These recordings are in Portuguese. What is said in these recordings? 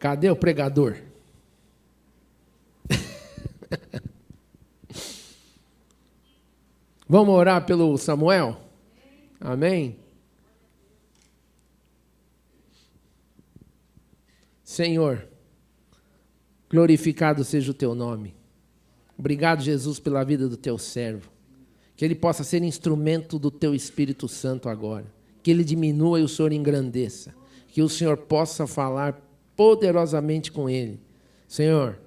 Cadê o pregador? Vamos orar pelo Samuel? Amém? Senhor, glorificado seja o teu nome. Obrigado, Jesus, pela vida do teu servo. Que ele possa ser instrumento do teu Espírito Santo agora. Que ele diminua e o Senhor engrandeça. Que o Senhor possa falar poderosamente com ele. Senhor,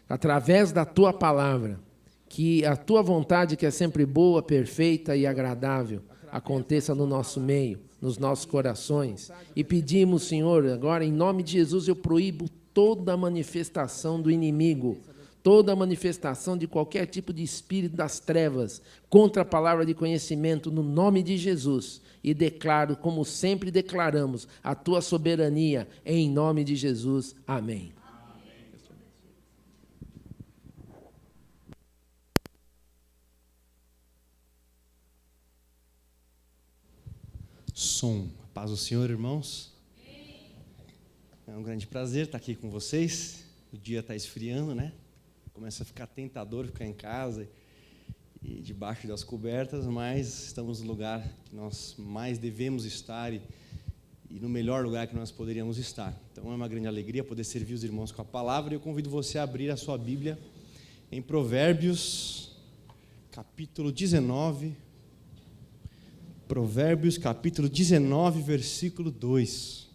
através da tua palavra, que a tua vontade, que é sempre boa, perfeita e agradável, aconteça no nosso meio, nos nossos corações. E pedimos, Senhor, agora em nome de Jesus, eu proíbo toda manifestação do inimigo, toda manifestação de qualquer tipo de espírito das trevas contra a palavra de conhecimento, no nome de Jesus. E declaro, como sempre declaramos, a tua soberania, em nome de Jesus. Amém. Som. Paz do Senhor, irmãos. É um grande prazer estar aqui com vocês. O dia está esfriando, né? Começa a ficar tentador ficar em casa e debaixo das cobertas, mas estamos no lugar que nós mais devemos estar e no melhor lugar que nós poderíamos estar. Então é uma grande alegria poder servir os irmãos com a palavra. E eu convido você a abrir a sua Bíblia em Provérbios, capítulo 19. Provérbios, capítulo 19, versículo 2.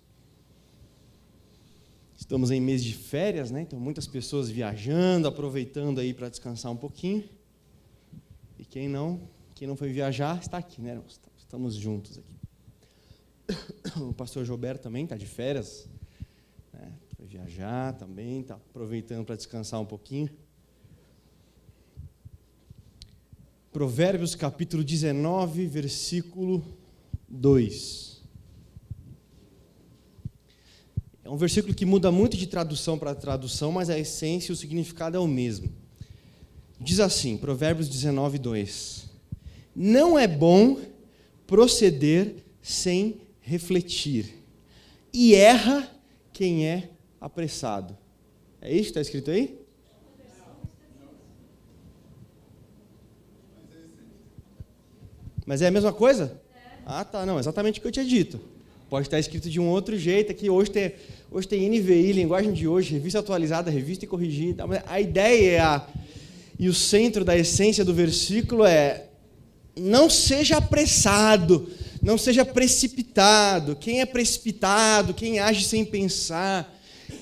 Estamos em mês de férias, né? Então muitas pessoas viajando, aproveitando aí para descansar um pouquinho. E quem não foi viajar, está aqui, né? Estamos juntos aqui. O pastor Gilberto também está de férias, né? Foi viajar também, está aproveitando para descansar um pouquinho. Provérbios, capítulo 19, versículo 2. É um versículo que muda muito de tradução para tradução, mas a essência e o significado é o mesmo. Diz assim, Provérbios 19, 2. Não é bom proceder sem refletir, e erra quem é apressado. É isso que está escrito aí? Mas é a mesma coisa? Ah, tá, não, exatamente o que eu tinha dito. Pode estar escrito de um outro jeito aqui. Hoje tem NVI, linguagem de hoje, revista atualizada, revista e corrigida. Mas a ideia e o centro da essência do versículo é: não seja apressado, não seja precipitado. Quem é precipitado, quem age sem pensar,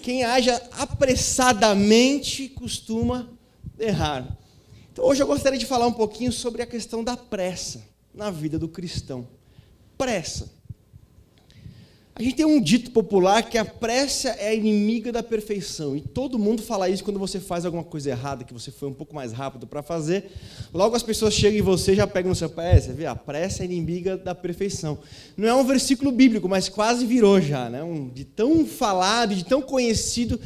quem age apressadamente costuma errar. Então hoje eu gostaria de falar um pouquinho sobre a questão da pressa na vida do cristão. Pressa. A gente tem um dito popular que a pressa é a inimiga da perfeição. E todo mundo fala isso quando você faz alguma coisa errada, que você foi um pouco mais rápido para fazer. Logo as pessoas chegam em você e já pegam no seu pé. Você vê, a pressa é a inimiga da perfeição. Não é um versículo bíblico, mas quase virou já, né? De tão falado, de tão conhecido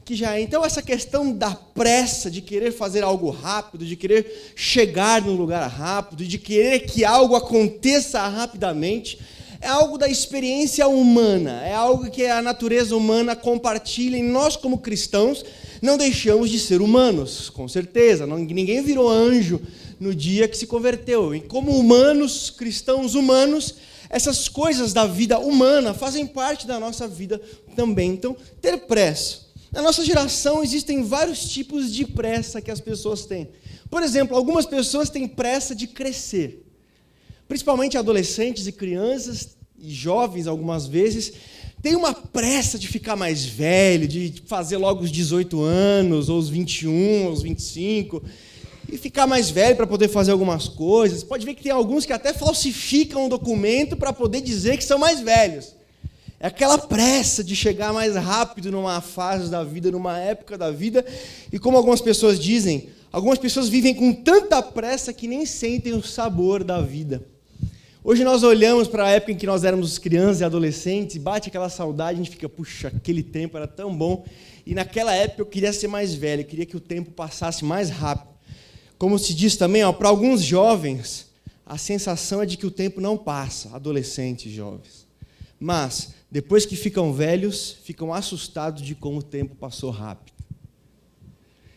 que já é. Então essa questão da pressa, de querer fazer algo rápido, de querer chegar num lugar rápido, de querer que algo aconteça rapidamente, é algo da experiência humana, é algo que a natureza humana compartilha, e nós como cristãos não deixamos de ser humanos, com certeza. Ninguém virou anjo no dia que se converteu. E como humanos, cristãos humanos, essas coisas da vida humana fazem parte da nossa vida também. Então, ter pressa. Na nossa geração existem vários tipos de pressa que as pessoas têm. Por exemplo, algumas pessoas têm pressa de crescer. Principalmente adolescentes e crianças e jovens, algumas vezes, têm uma pressa de ficar mais velho, de fazer logo os 18 anos, ou os 21, ou os 25, e ficar mais velho para poder fazer algumas coisas. Pode ver que tem alguns que até falsificam um documento para poder dizer que são mais velhos. É aquela pressa de chegar mais rápido numa fase da vida, numa época da vida, e como algumas pessoas dizem, algumas pessoas vivem com tanta pressa que nem sentem o sabor da vida. Hoje nós olhamos para a época em que nós éramos crianças e adolescentes, e bate aquela saudade, a gente fica, puxa, aquele tempo era tão bom, e naquela época eu queria ser mais velho, eu queria que o tempo passasse mais rápido. Como se diz também, para alguns jovens, a sensação é de que o tempo não passa, adolescentes e jovens. Mas, depois que ficam velhos, ficam assustados de como o tempo passou rápido.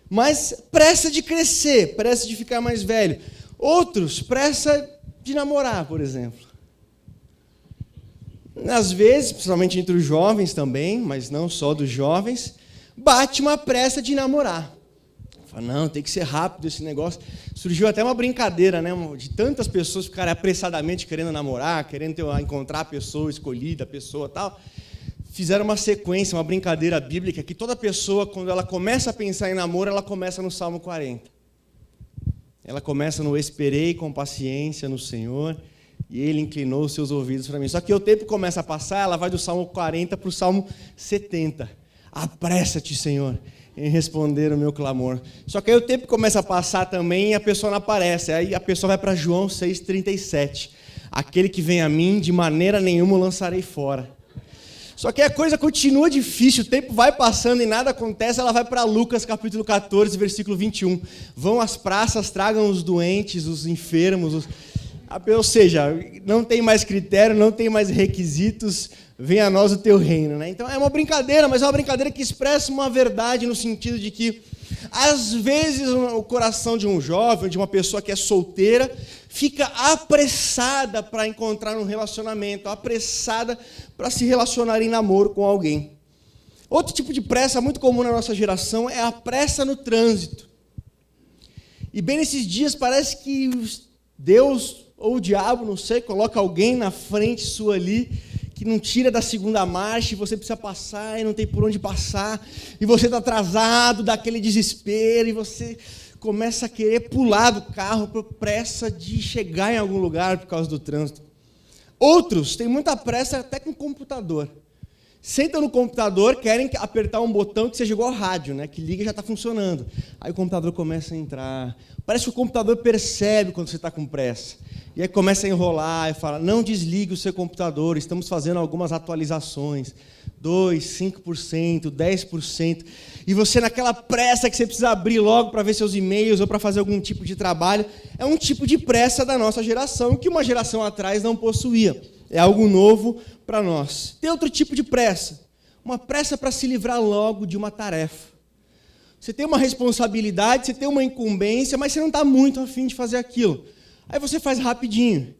Mas pressa de crescer, pressa de ficar mais velho. Outros, pressa de namorar, por exemplo. Às vezes, principalmente entre os jovens também, mas não só dos jovens, bate uma pressa de namorar. Fala, não, tem que ser rápido esse negócio. Surgiu até uma brincadeira, né, de tantas pessoas ficarem apressadamente querendo namorar, querendo encontrar a pessoa escolhida, a pessoa tal. Fizeram uma sequência, uma brincadeira bíblica, que toda pessoa, quando ela começa a pensar em namoro, ela começa no Salmo 40. Ela começa no esperei com paciência no Senhor, e Ele inclinou os seus ouvidos para mim. Só que o tempo começa a passar, ela vai do Salmo 40 para o Salmo 70. Apressa-te, Senhor, em responder o meu clamor. Só que aí o tempo começa a passar também e a pessoa não aparece. Aí a pessoa vai para João 6,37. Aquele que vem a mim, de maneira nenhuma o lançarei fora. Só que a coisa continua difícil, o tempo vai passando e nada acontece, ela vai para Lucas capítulo 14, versículo 21. Vão às praças, tragam os doentes, os enfermos, ou seja, não tem mais critério, não tem mais requisitos, venha a nós o teu reino. Né? Então é uma brincadeira, mas é uma brincadeira que expressa uma verdade no sentido de que, às vezes, o coração de um jovem, de uma pessoa que é solteira, fica apressada para encontrar um relacionamento, apressada para se relacionar em namoro com alguém. Outro tipo de pressa muito comum na nossa geração é a pressa no trânsito. E bem nesses dias parece que Deus ou o diabo, não sei, coloca alguém na frente sua ali, que não tira da segunda marcha, e você precisa passar e não tem por onde passar, e você está atrasado, dá aquele desespero, e você começa a querer pular do carro por pressa de chegar em algum lugar por causa do trânsito. Outros têm muita pressa até com o computador. Sentam no computador, querem apertar um botão que seja igual ao rádio, né? Que liga e já está funcionando. Aí o computador começa a entrar. Parece que o computador percebe quando você está com pressa. E aí começa a enrolar e fala, não desligue o seu computador, estamos fazendo algumas atualizações. 2%, 5%, 10%. E você naquela pressa que você precisa abrir logo para ver seus e-mails ou para fazer algum tipo de trabalho. É um tipo de pressa da nossa geração que uma geração atrás não possuía. É algo novo para nós. Tem outro tipo de pressa. Uma pressa para se livrar logo de uma tarefa. Você tem uma responsabilidade, você tem uma incumbência, mas você não está muito a fim de fazer aquilo. Aí você faz rapidinho.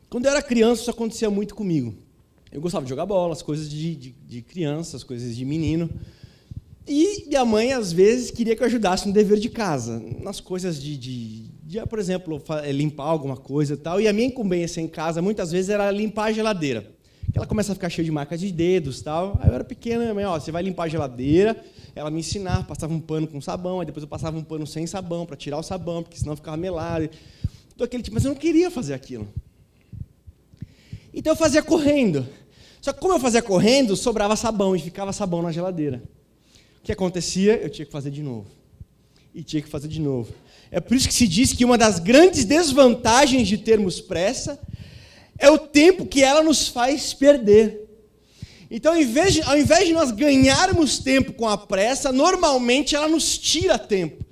Quando eu era criança, isso acontecia muito comigo. Eu gostava de jogar bola, as coisas de criança, as coisas de menino. E minha mãe, às vezes, queria que eu ajudasse no dever de casa, nas coisas por exemplo, limpar alguma coisa e tal. E a minha incumbência em casa, muitas vezes, era limpar a geladeira. Que ela começa a ficar cheia de marcas de dedos e tal. Aí eu era pequena, minha mãe, você vai limpar a geladeira. Ela me ensinava, passava um pano com sabão, aí depois eu passava um pano sem sabão, para tirar o sabão, porque senão ficava melado. Então, aquele tipo, mas eu não queria fazer aquilo. Então eu fazia correndo. Só que como eu fazia correndo, sobrava sabão e ficava sabão na geladeira. O que acontecia? Eu tinha que fazer de novo. E tinha que fazer de novo. É por isso que se diz que uma das grandes desvantagens de termos pressa é o tempo que ela nos faz perder. Então, ao invés de nós ganharmos tempo com a pressa, normalmente ela nos tira tempo.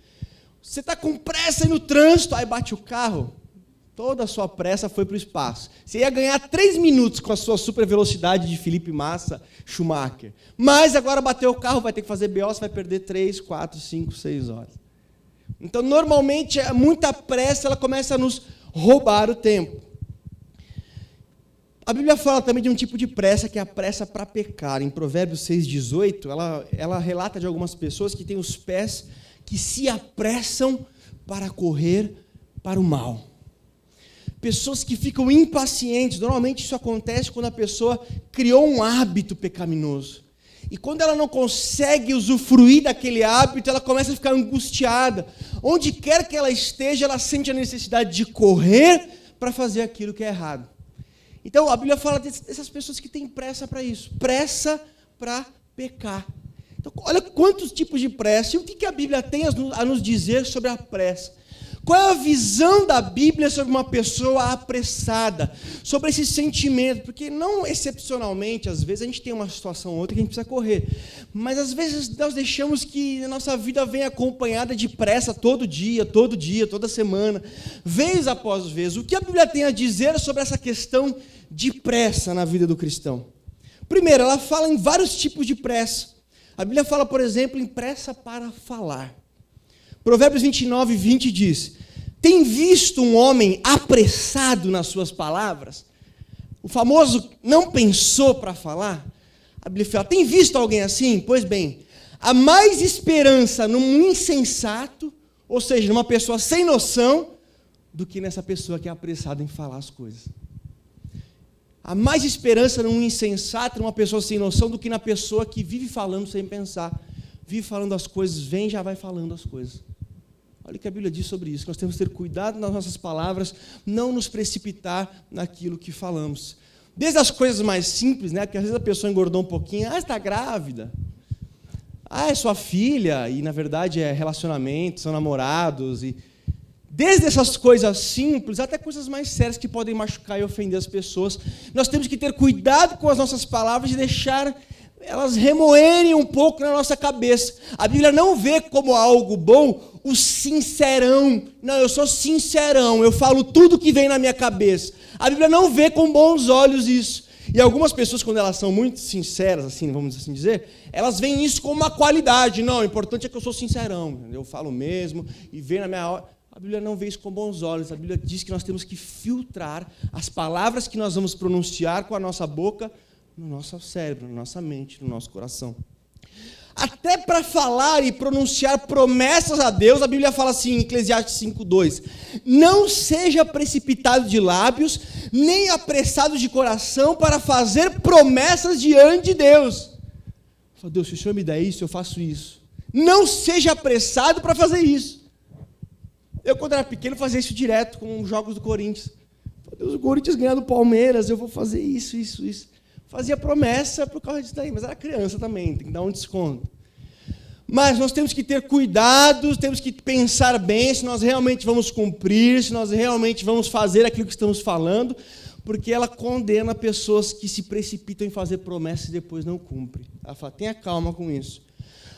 Você está com pressa aí no trânsito, aí bate o carro, toda a sua pressa foi para o espaço. Você ia ganhar 3 minutos com a sua super velocidade de Felipe Massa, Schumacher. Mas agora bateu o carro, vai ter que fazer BO, você vai perder 3, 4, 5, 6 horas. Então, normalmente, muita pressa ela começa a nos roubar o tempo. A Bíblia fala também de um tipo de pressa, que é a pressa para pecar. Em Provérbios 6,18, ela relata de algumas pessoas que têm os pés que se apressam para correr para o mal. Pessoas que ficam impacientes. Normalmente isso acontece quando a pessoa criou um hábito pecaminoso. E quando ela não consegue usufruir daquele hábito, ela começa a ficar angustiada. Onde quer que ela esteja, ela sente a necessidade de correr para fazer aquilo que é errado. Então, a Bíblia fala dessas pessoas que têm pressa para isso. Pressa para pecar. Então, olha quantos tipos de pressa. E o que a Bíblia tem a nos dizer sobre a pressa? Qual é a visão da Bíblia sobre uma pessoa apressada? Sobre esse sentimento? Porque não excepcionalmente, às vezes, a gente tem uma situação ou outra que a gente precisa correr. Mas, às vezes, nós deixamos que a nossa vida venha acompanhada de pressa todo dia, toda semana, vez após vez. O que a Bíblia tem a dizer sobre essa questão de pressa na vida do cristão. Primeiro, ela fala em vários tipos de pressa. A Bíblia fala, por exemplo, em pressa para falar. Provérbios 29:20 diz: tem visto um homem apressado nas suas palavras? O famoso não pensou para falar? A Bíblia fala, tem visto alguém assim? Pois bem, há mais esperança num insensato, ou seja, numa pessoa sem noção, do que nessa pessoa que é apressada em falar as coisas. Há mais esperança num insensato, numa pessoa sem noção, do que na pessoa que vive falando sem pensar. Vive falando as coisas, vem e já vai falando as coisas. Olha o que a Bíblia diz sobre isso. Nós temos que ter cuidado nas nossas palavras, não nos precipitar naquilo que falamos. Desde as coisas mais simples, né? Que às vezes a pessoa engordou um pouquinho. Ah, está grávida. Ah, é sua filha. E, na verdade, é relacionamento, são namorados. E desde essas coisas simples até coisas mais sérias que podem machucar e ofender as pessoas. Nós temos que ter cuidado com as nossas palavras e deixar elas remoerem um pouco na nossa cabeça. A Bíblia não vê como algo bom o sincerão. Não, eu sou sincerão, eu falo tudo que vem na minha cabeça. A Bíblia não vê com bons olhos isso. E algumas pessoas, quando elas são muito sinceras, assim, vamos assim dizer, elas veem isso como uma qualidade. Não, o importante é que eu sou sincerão, eu falo mesmo e vem na minha hora. A Bíblia não vê isso com bons olhos. A Bíblia diz que nós temos que filtrar as palavras que nós vamos pronunciar com a nossa boca no nosso cérebro, na nossa mente, no nosso coração. Até para falar e pronunciar promessas a Deus, a Bíblia fala assim em Eclesiastes 5:2: não seja precipitado de lábios, nem apressado de coração para fazer promessas diante de Deus. Eu falo, Deus, se o Senhor me der isso, eu faço isso. Não seja apressado para fazer isso. Eu, quando era pequeno, fazia isso direto com os jogos do Corinthians. Deus, o Corinthians ganhar do Palmeiras, eu vou fazer isso. Fazia promessa por causa disso daí, mas era criança também, tem que dar um desconto. Mas nós temos que ter cuidado, temos que pensar bem se nós realmente vamos cumprir, se nós realmente vamos fazer aquilo que estamos falando, porque ela condena pessoas que se precipitam em fazer promessas e depois não cumprem. Ela fala, tenha calma com isso.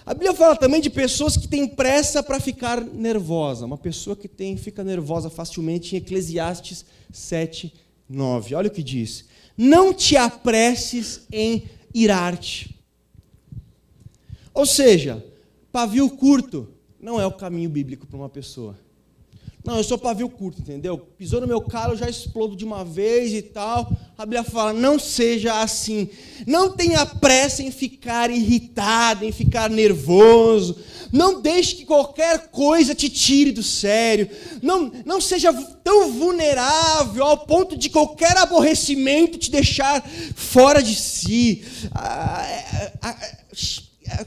A Bíblia fala também de pessoas que têm pressa para ficar nervosa. Uma pessoa que fica nervosa facilmente, em Eclesiastes 7:9. Olha o que diz. Não te apresses em irar-te. Ou seja, pavio curto não é o caminho bíblico para uma pessoa. Não, eu sou pavio curto, entendeu? Pisou no meu calo, eu já explodo de uma vez e tal. A Bíblia fala, não seja assim. Não tenha pressa em ficar irritado, em ficar nervoso. Não deixe que qualquer coisa te tire do sério. Não seja tão vulnerável ao ponto de qualquer aborrecimento te deixar fora de si.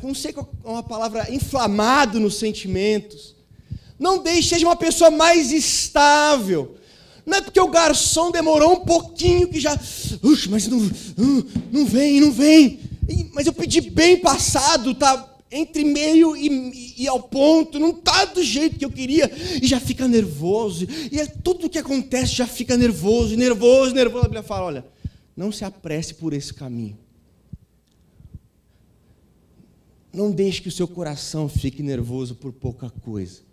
Não sei qual é uma palavra, inflamado nos sentimentos. Não deixe, seja uma pessoa mais estável. Não é porque o garçom demorou um pouquinho que já... mas não vem. Mas eu pedi bem passado, tá entre meio e ao ponto, não tá do jeito que eu queria. E já fica nervoso. E tudo o que acontece já fica nervoso. A Bíblia fala, olha, não se apresse por esse caminho. Não deixe que o seu coração fique nervoso por pouca coisa.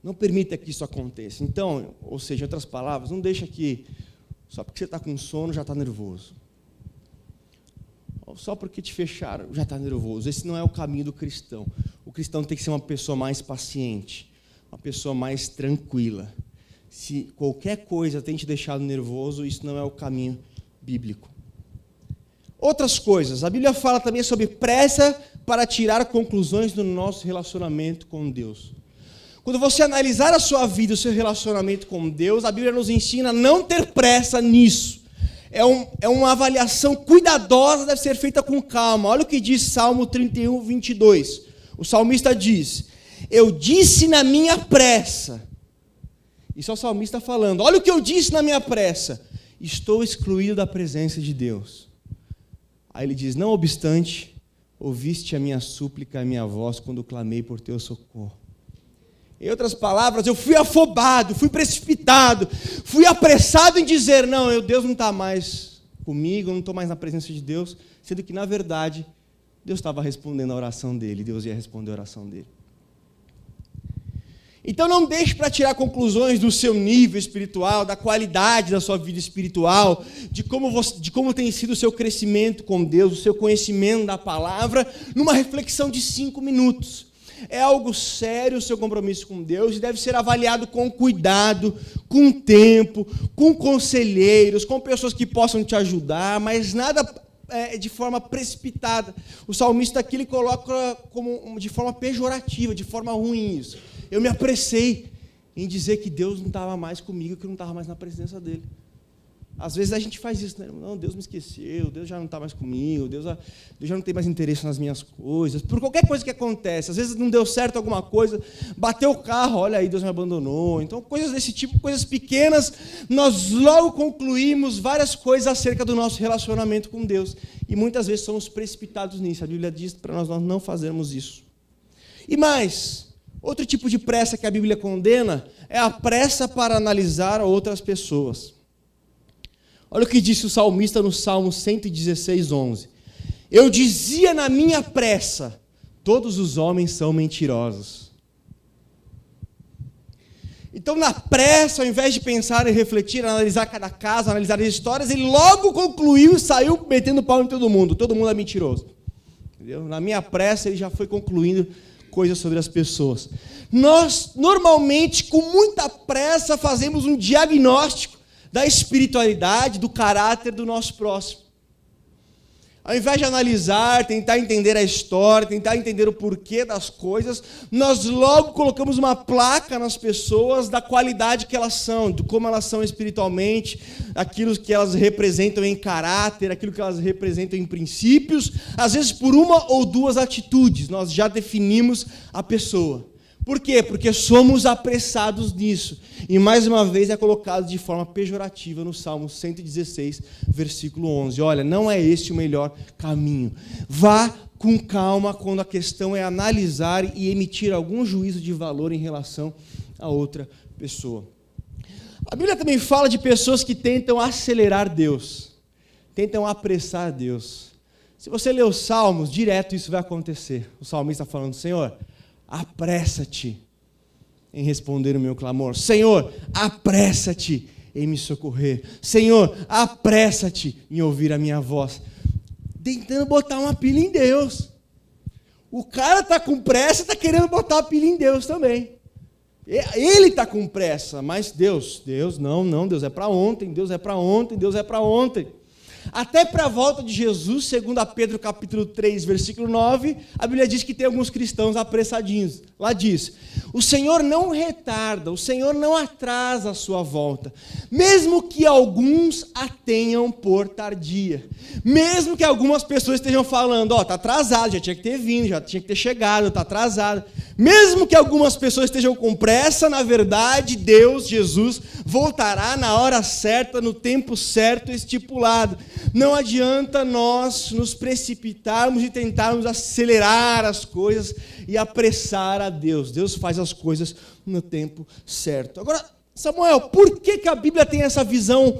Não permita que isso aconteça. Então, ou seja, em outras palavras, não deixa que só porque você está com sono já está nervoso. Ou só porque te fecharam já está nervoso. Esse não é o caminho do cristão. O cristão tem que ser uma pessoa mais paciente, uma pessoa mais tranquila. Se qualquer coisa tem te deixado nervoso, isso não é o caminho bíblico. Outras coisas. A Bíblia fala também sobre pressa para tirar conclusões do nosso relacionamento com Deus. Quando você analisar a sua vida, o seu relacionamento com Deus, a Bíblia nos ensina a não ter pressa nisso. É uma avaliação cuidadosa, deve ser feita com calma. Olha o que diz Salmo 31:22. O salmista diz, eu disse na minha pressa. Isso é o salmista falando. Olha o que eu disse na minha pressa. Estou excluído da presença de Deus. Aí ele diz, não obstante, ouviste a minha súplica, a minha voz, quando clamei por teu socorro. Em outras palavras, eu fui afobado, fui precipitado, fui apressado em dizer, não, Deus não está mais comigo, eu não estou mais na presença de Deus, sendo que, na verdade, Deus estava respondendo a oração dele, Deus ia responder a oração dele. Então não deixe para tirar conclusões do seu nível espiritual, da qualidade da sua vida espiritual, de como tem sido o seu crescimento com Deus, o seu conhecimento da palavra, numa reflexão de 5 minutos. É algo sério o seu compromisso com Deus e deve ser avaliado com cuidado, com tempo, com conselheiros, com pessoas que possam te ajudar, mas nada de forma precipitada. O salmista aqui ele coloca de forma pejorativa, de forma ruim isso. Eu me apressei em dizer que Deus não estava mais comigo, que eu não estava mais na presença dele. Às vezes a gente faz isso, né? Não, Deus me esqueceu, Deus já não está mais comigo, Deus já não tem mais interesse nas minhas coisas. Por qualquer coisa que acontece, às vezes não deu certo alguma coisa, bateu o carro, olha aí, Deus me abandonou. Então, coisas desse tipo, coisas pequenas, nós logo concluímos várias coisas acerca do nosso relacionamento com Deus. E muitas vezes somos precipitados nisso. A Bíblia diz para nós não fazermos isso. E mais, outro tipo de pressa que a Bíblia condena é a pressa para analisar outras pessoas. Olha o que disse o salmista no Salmo 116, 11. Eu dizia na minha pressa, todos os homens são mentirosos. Então, na pressa, ao invés de pensar e refletir, analisar cada caso, analisar as histórias, ele logo concluiu e saiu metendo pau em todo mundo é mentiroso. Entendeu? Na minha pressa, ele já foi concluindo coisas sobre as pessoas. Nós, normalmente, com muita pressa, fazemos um diagnóstico da espiritualidade, do caráter do nosso próximo. Ao invés de analisar, tentar entender a história, tentar entender o porquê das coisas, nós logo colocamos uma placa nas pessoas da qualidade que elas são, de como elas são espiritualmente, aquilo que elas representam em caráter, aquilo que elas representam em princípios. Às vezes, por uma ou duas atitudes, nós já definimos a pessoa. Por quê? Porque somos apressados nisso. E mais uma vez é colocado de forma pejorativa no Salmo 116, versículo 11. Olha, não é este o melhor caminho. Vá com calma quando a questão é analisar e emitir algum juízo de valor em relação a outra pessoa. A Bíblia também fala de pessoas que tentam acelerar Deus, tentam apressar Deus. Se você ler os Salmos, direto isso vai acontecer. O salmista está falando, Senhor, apressa-te em responder o meu clamor. Senhor, apressa-te em me socorrer. Senhor, apressa-te em ouvir a minha voz. Tentando botar uma pilha em Deus. O cara está com pressa, está querendo botar a pilha em Deus também. Ele está com pressa, mas Deus não, Deus é para ontem, Deus é para ontem, Deus é para ontem. Até para a volta de Jesus, segundo Pedro capítulo 3, versículo 9, a Bíblia diz que tem alguns cristãos apressadinhos. Lá diz, o Senhor não retarda, o Senhor não atrasa a sua volta, mesmo que alguns a tenham por tardia. Mesmo que algumas pessoas estejam falando, está atrasado, já tinha que ter vindo, já tinha que ter chegado, está atrasado. Mesmo que algumas pessoas estejam com pressa, na verdade, Deus, Jesus, voltará na hora certa, no tempo certo estipulado. Não adianta nós nos precipitarmos e tentarmos acelerar as coisas e apressar a Deus. Deus faz as coisas no tempo certo. Agora, Samuel, por que a Bíblia tem essa visão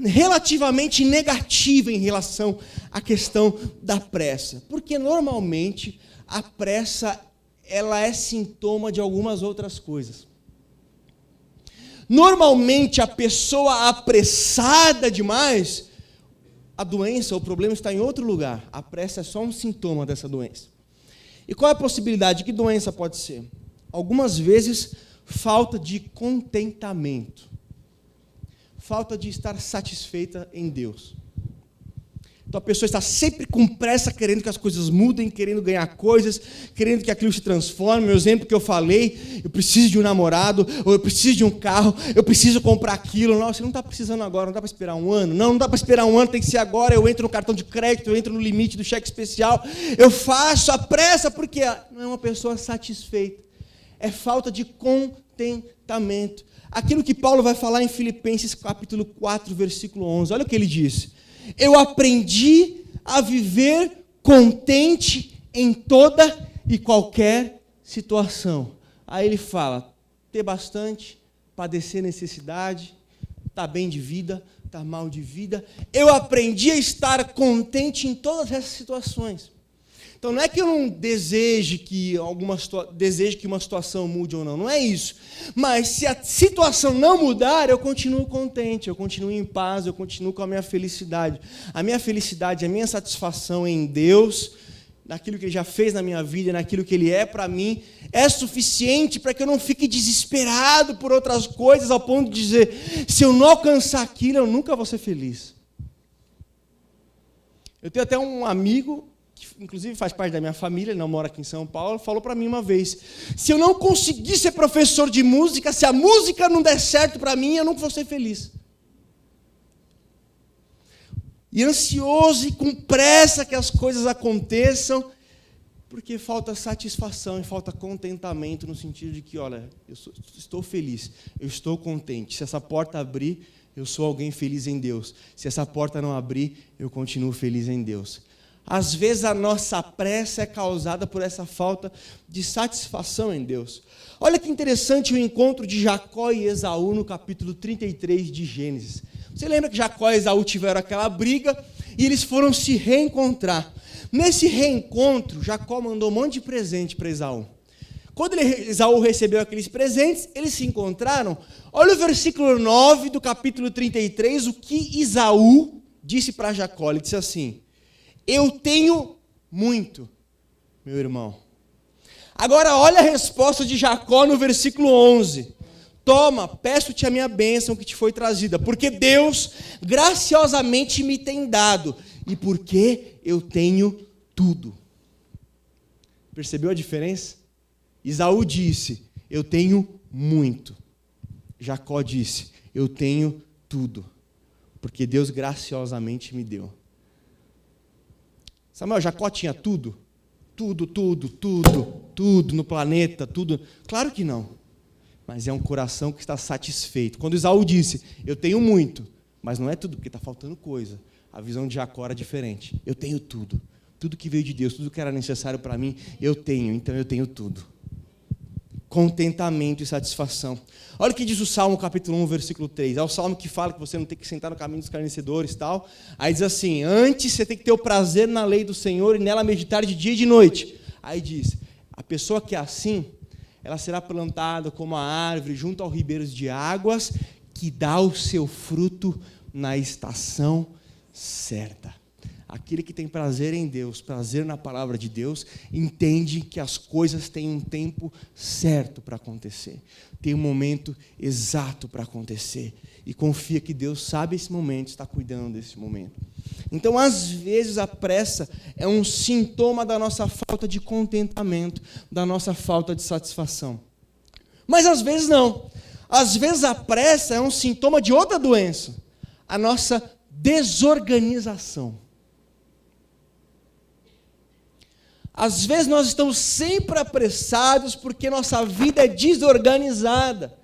relativamente negativa em relação à questão da pressa? Porque normalmente a pressa ela é sintoma de algumas outras coisas. Normalmente a pessoa apressada demais, a doença, o problema está em outro lugar. A pressa é só um sintoma dessa doença. E qual é a possibilidade? Que doença pode ser? Algumas vezes, falta de contentamento. Falta de estar satisfeita em Deus. Então a pessoa está sempre com pressa, querendo que as coisas mudem, querendo ganhar coisas, querendo que aquilo se transforme. O exemplo que eu falei, eu preciso de um namorado, ou eu preciso de um carro, eu preciso comprar aquilo. Não, você não está precisando agora, não dá para esperar um ano. Não dá para esperar um ano, tem que ser agora. Eu entro no cartão de crédito, eu entro no limite do cheque especial. Eu faço a pressa porque não é uma pessoa satisfeita. É falta de contentamento. Aquilo que Paulo vai falar em Filipenses capítulo 4, versículo 11. Olha o que ele diz. Eu aprendi a viver contente em toda e qualquer situação. Aí ele fala, ter bastante, padecer necessidade, estar bem de vida, estar mal de vida. Eu aprendi a estar contente em todas essas situações. Então não é que eu não deseje que uma situação mude ou não, não é isso. Mas se a situação não mudar, eu continuo contente, eu continuo em paz, eu continuo com a minha felicidade. A minha felicidade, a minha satisfação em Deus, naquilo que Ele já fez na minha vida, naquilo que Ele é para mim, é suficiente para que eu não fique desesperado por outras coisas, ao ponto de dizer, se eu não alcançar aquilo, eu nunca vou ser feliz. Eu tenho até um amigo, que inclusive faz parte da minha família, ele não mora aqui em São Paulo, falou para mim uma vez, se eu não conseguir ser professor de música, se a música não der certo para mim, eu nunca vou ser feliz. E ansioso e com pressa que as coisas aconteçam, porque falta satisfação e falta contentamento, no sentido de que, olha, eu estou feliz, eu estou contente. Se essa porta abrir, eu sou alguém feliz em Deus. Se essa porta não abrir, eu continuo feliz em Deus. Às vezes a nossa pressa é causada por essa falta de satisfação em Deus. Olha que interessante o encontro de Jacó e Esaú no capítulo 33 de Gênesis. Você lembra que Jacó e Esaú tiveram aquela briga e eles foram se reencontrar. Nesse reencontro, Jacó mandou um monte de presente para Esaú. Quando Esaú recebeu aqueles presentes, eles se encontraram. Olha o versículo 9 do capítulo 33, o que Esaú disse para Jacó. Ele disse assim, eu tenho muito, meu irmão. Agora olha a resposta de Jacó no versículo 11. Toma, peço-te a minha bênção que te foi trazida, porque Deus graciosamente me tem dado, e porque eu tenho tudo. Percebeu a diferença? Esaú disse, eu tenho muito. Jacó disse, eu tenho tudo, porque Deus graciosamente me deu. Samuel, Jacó tinha tudo? Tudo no planeta, tudo. Claro que não. Mas é um coração que está satisfeito. Quando Esaú disse, eu tenho muito, mas não é tudo, porque está faltando coisa. A visão de Jacó era diferente. Eu tenho tudo. Tudo que veio de Deus, tudo que era necessário para mim, eu tenho. Então eu tenho tudo. Contentamento e satisfação. Olha o que diz o Salmo capítulo 1, versículo 3. É o Salmo que fala que você não tem que sentar no caminho dos escarnecedores e tal. Aí diz assim, antes você tem que ter o prazer na lei do Senhor e nela meditar de dia e de noite. Aí diz, a pessoa que é assim, ela será plantada como a árvore junto aos ribeiros de águas, que dá o seu fruto na estação certa. Aquele que tem prazer em Deus, prazer na palavra de Deus, entende que as coisas têm um tempo certo para acontecer. Tem um momento exato para acontecer. E confia que Deus sabe esse momento, está cuidando desse momento. Então, às vezes, a pressa é um sintoma da nossa falta de contentamento, da nossa falta de satisfação. Mas, às vezes, não. Às vezes, a pressa é um sintoma de outra doença, a nossa desorganização. Às vezes nós estamos sempre apressados porque nossa vida é desorganizada.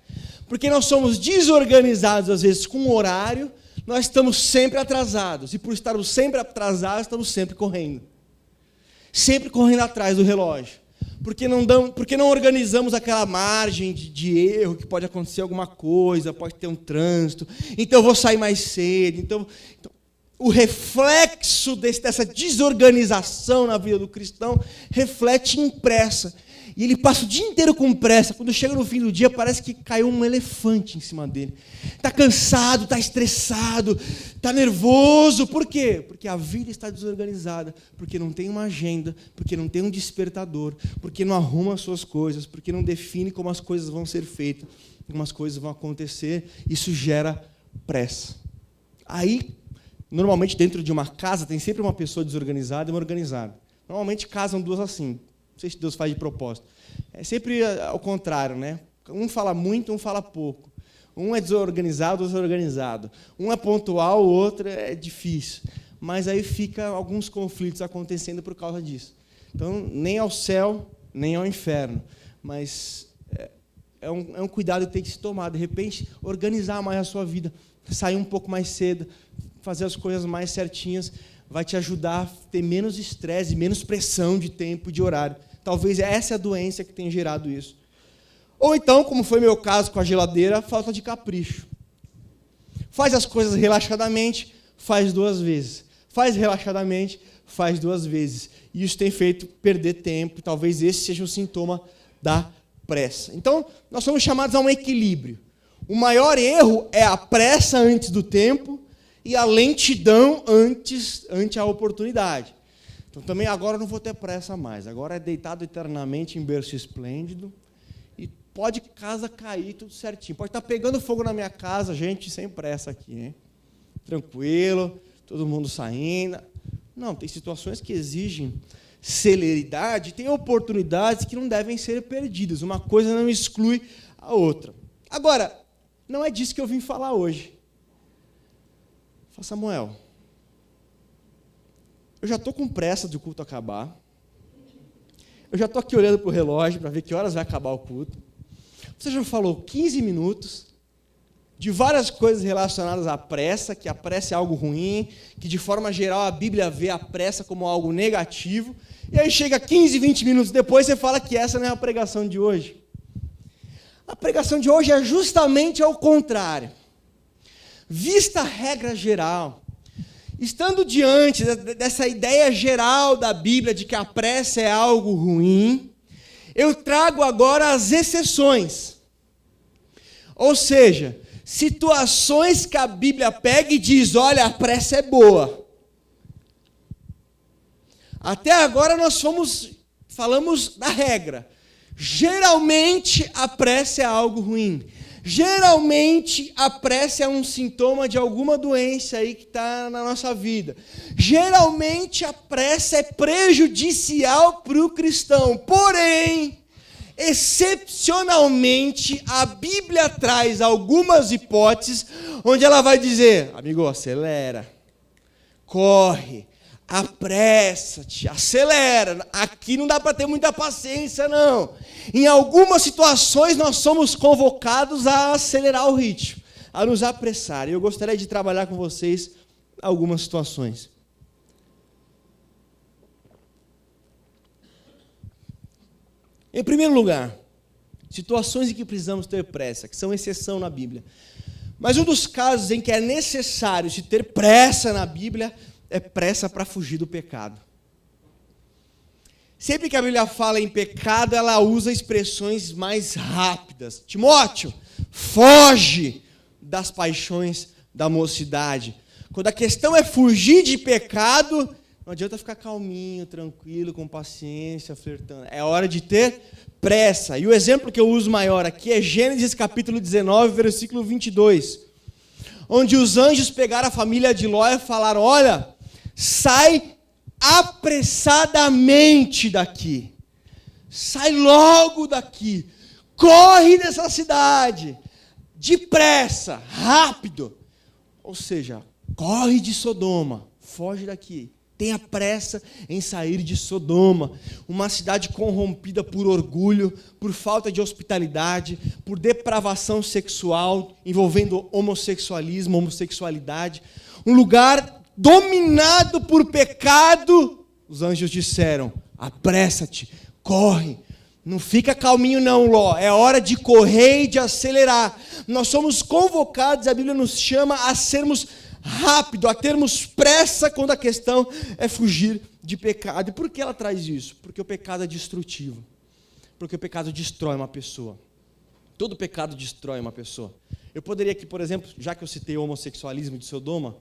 Porque nós somos desorganizados, às vezes, com o horário, nós estamos sempre atrasados. E por estarmos sempre atrasados, estamos sempre correndo. Sempre correndo atrás do relógio. Porque não organizamos aquela margem de erro, que pode acontecer alguma coisa, pode ter um trânsito. Então eu vou sair mais cedo. Então o reflexo dessa desorganização na vida do cristão reflete em pressa. E ele passa o dia inteiro com pressa. Quando chega no fim do dia, parece que caiu um elefante em cima dele. Está cansado, está estressado, está nervoso. Por quê? Porque a vida está desorganizada. Porque não tem uma agenda, porque não tem um despertador, porque não arruma as suas coisas, porque não define como as coisas vão ser feitas, como as coisas vão acontecer. Isso gera pressa. Aí, normalmente, dentro de uma casa, tem sempre uma pessoa desorganizada e uma organizada. Normalmente, casam duas assim. Não sei se Deus faz de propósito. É sempre ao contrário, né? Um fala muito, um fala pouco. Um é desorganizado, outro é organizado. Um é pontual, o outro é difícil. Mas aí fica alguns conflitos acontecendo por causa disso. Então, nem ao céu, nem ao inferno. Mas é um cuidado que tem que se tomar. De repente, organizar mais a sua vida. Sair um pouco mais cedo, fazer as coisas mais certinhas, vai te ajudar a ter menos estresse, menos pressão de tempo e de horário. Talvez essa é a doença que tenha gerado isso. Ou então, como foi meu caso com a geladeira, falta de capricho. Faz as coisas relaxadamente, faz 2 vezes. Faz relaxadamente, faz 2 vezes. e isso tem feito perder tempo, e talvez esse seja um sintoma da pressa. Então, nós somos chamados a um equilíbrio. O maior erro é a pressa antes do tempo e a lentidão ante a oportunidade. Então, também agora eu não vou ter pressa mais. Agora é deitado eternamente em berço esplêndido e pode casa cair tudo certinho. Pode estar pegando fogo na minha casa, gente, sem pressa aqui, hein? Tranquilo, todo mundo saindo. Não, tem situações que exigem celeridade, tem oportunidades que não devem ser perdidas. Uma coisa não exclui a outra. Agora, não é disso que eu vim falar hoje. Fala, Samuel, eu já estou com pressa de o culto acabar. Eu já estou aqui olhando para o relógio para ver que horas vai acabar o culto. Você já falou 15 minutos de várias coisas relacionadas à pressa, que a pressa é algo ruim, que de forma geral a Bíblia vê a pressa como algo negativo. E aí chega 15, 20 minutos depois você fala que essa não é a pregação de hoje. A pregação de hoje é justamente ao contrário. Vista a regra geral, estando diante dessa ideia geral da Bíblia de que a pressa é algo ruim, eu trago agora as exceções. Ou seja, situações que a Bíblia pega e diz, olha, a pressa é boa. Até agora nós falamos da regra. Geralmente a pressa é algo ruim. Geralmente a pressa é um sintoma de alguma doença aí que está na nossa vida. Geralmente a pressa é prejudicial para o cristão. Porém, excepcionalmente, a Bíblia traz algumas hipóteses onde ela vai dizer, amigo, acelera, corre, apressa-te, acelera. Aqui não dá para ter muita paciência, não. Em algumas situações nós somos convocados a acelerar o ritmo, a nos apressar. E eu gostaria de trabalhar com vocês algumas situações. Em primeiro lugar, situações em que precisamos ter pressa, que são exceção na Bíblia. Mas um dos casos em que é necessário se ter pressa na Bíblia é pressa para fugir do pecado. Sempre que a Bíblia fala em pecado, ela usa expressões mais rápidas. Timóteo, foge das paixões da mocidade. Quando a questão é fugir de pecado, não adianta ficar calminho, tranquilo, com paciência, flertando. É hora de ter pressa. E o exemplo que eu uso maior aqui é Gênesis capítulo 19, versículo 22. Onde os anjos pegaram a família de Ló e falaram, olha, sai apressadamente daqui. Sai logo daqui. Corre dessa cidade. Depressa, rápido. Ou seja, corre de Sodoma. Foge daqui. Tenha pressa em sair de Sodoma. Uma cidade corrompida por orgulho, por falta de hospitalidade, por depravação sexual, envolvendo homossexualismo, homossexualidade. Um lugar dominado por pecado. Os anjos disseram, apressa-te, corre. Não fica calminho não, Ló. É hora de correr e de acelerar. Nós somos convocados, a Bíblia nos chama a sermos rápido, a termos pressa quando a questão é fugir de pecado. E por que ela traz isso? Porque o pecado é destrutivo. Porque o pecado destrói uma pessoa. Todo pecado destrói uma pessoa. Eu poderia aqui, por exemplo, já que eu citei o homossexualismo de Sodoma,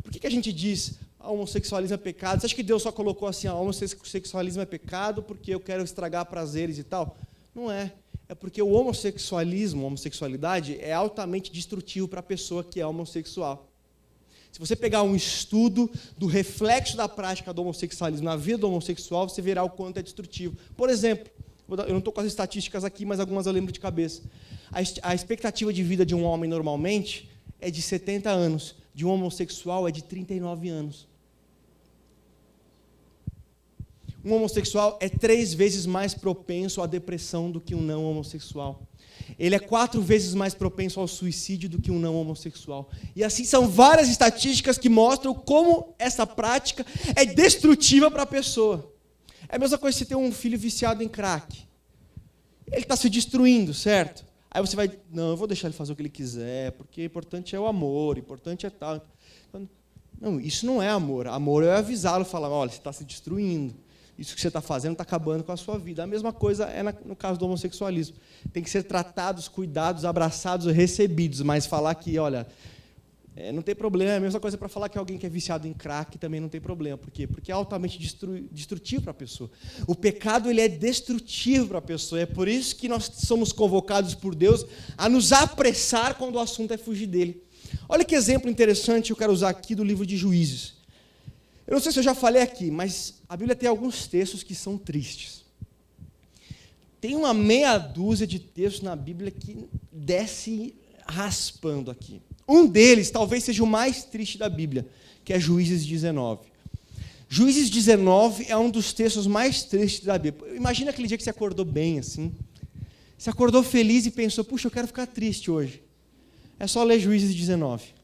por que a gente diz homossexualismo é pecado? Você acha que Deus só colocou assim, homossexualismo é pecado porque eu quero estragar prazeres e tal? Não é. É porque o homossexualismo, a homossexualidade, é altamente destrutivo para a pessoa que é homossexual. Se você pegar um estudo do reflexo da prática do homossexualismo na vida do homossexual, você verá o quanto é destrutivo. Por exemplo, eu não estou com as estatísticas aqui, mas algumas eu lembro de cabeça. A expectativa de vida de um homem normalmente é de 70 anos, de um homossexual é de 39 anos. Um homossexual é 3 vezes mais propenso à depressão do que um não homossexual. Ele é 4 vezes mais propenso ao suicídio do que um não homossexual. E assim são várias estatísticas que mostram como essa prática é destrutiva para a pessoa. É a mesma coisa que você ter um filho viciado em crack. Ele está se destruindo, certo? Aí você vai, não, eu vou deixar ele fazer o que ele quiser, porque o importante é o amor, o importante é tal. Não, isso não é amor. Amor é avisá-lo, falar, olha, você está se destruindo. isso que você está fazendo está acabando com a sua vida. A mesma coisa é no caso do homossexualismo. Tem que ser tratados, cuidados, abraçados, recebidos, mas falar que, olha, não tem problema, é a mesma coisa para falar que alguém que é viciado em crack também não tem problema. Por quê? Porque é altamente destrutivo para a pessoa. O pecado ele é destrutivo para a pessoa. É por isso que nós somos convocados por Deus a nos apressar quando o assunto é fugir dele. Olha que exemplo interessante eu quero usar aqui do livro de Juízes. Eu não sei se eu já falei aqui, mas a Bíblia tem alguns textos que são tristes. Tem uma meia dúzia de textos na Bíblia que desce raspando aqui. Um deles talvez seja o mais triste da Bíblia, que é Juízes 19. Juízes 19 é um dos textos mais tristes da Bíblia. Imagina aquele dia que você acordou bem, assim. Você acordou feliz e pensou, puxa, eu quero ficar triste hoje. É só ler Juízes 19.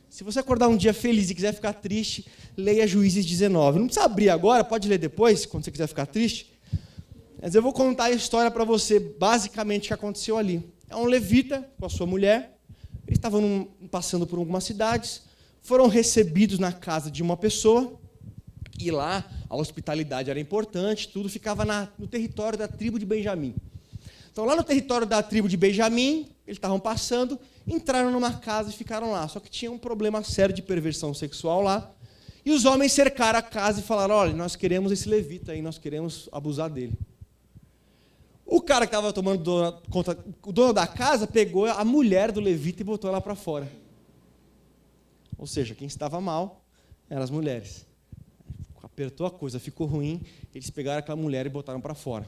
Se você acordar um dia feliz e quiser ficar triste, leia Juízes 19. Não precisa abrir agora, pode ler depois, quando você quiser ficar triste. Mas eu vou contar a história para você, basicamente, o que aconteceu ali. É um levita com a sua mulher. Eles estavam passando por algumas cidades, foram recebidos na casa de uma pessoa, e lá a hospitalidade era importante, tudo ficava no território da tribo de Benjamim. Então, lá no território da tribo de Benjamim, eles estavam passando, entraram numa casa e ficaram lá. Só que tinha um problema sério de perversão sexual lá, e os homens cercaram a casa e falaram, olha, nós queremos esse levita aí, nós queremos abusar dele. O cara que estava tomando conta, o dono da casa, pegou a mulher do levita e botou ela para fora. Ou seja, quem estava mal eram as mulheres. Apertou a coisa, ficou ruim, eles pegaram aquela mulher e botaram para fora.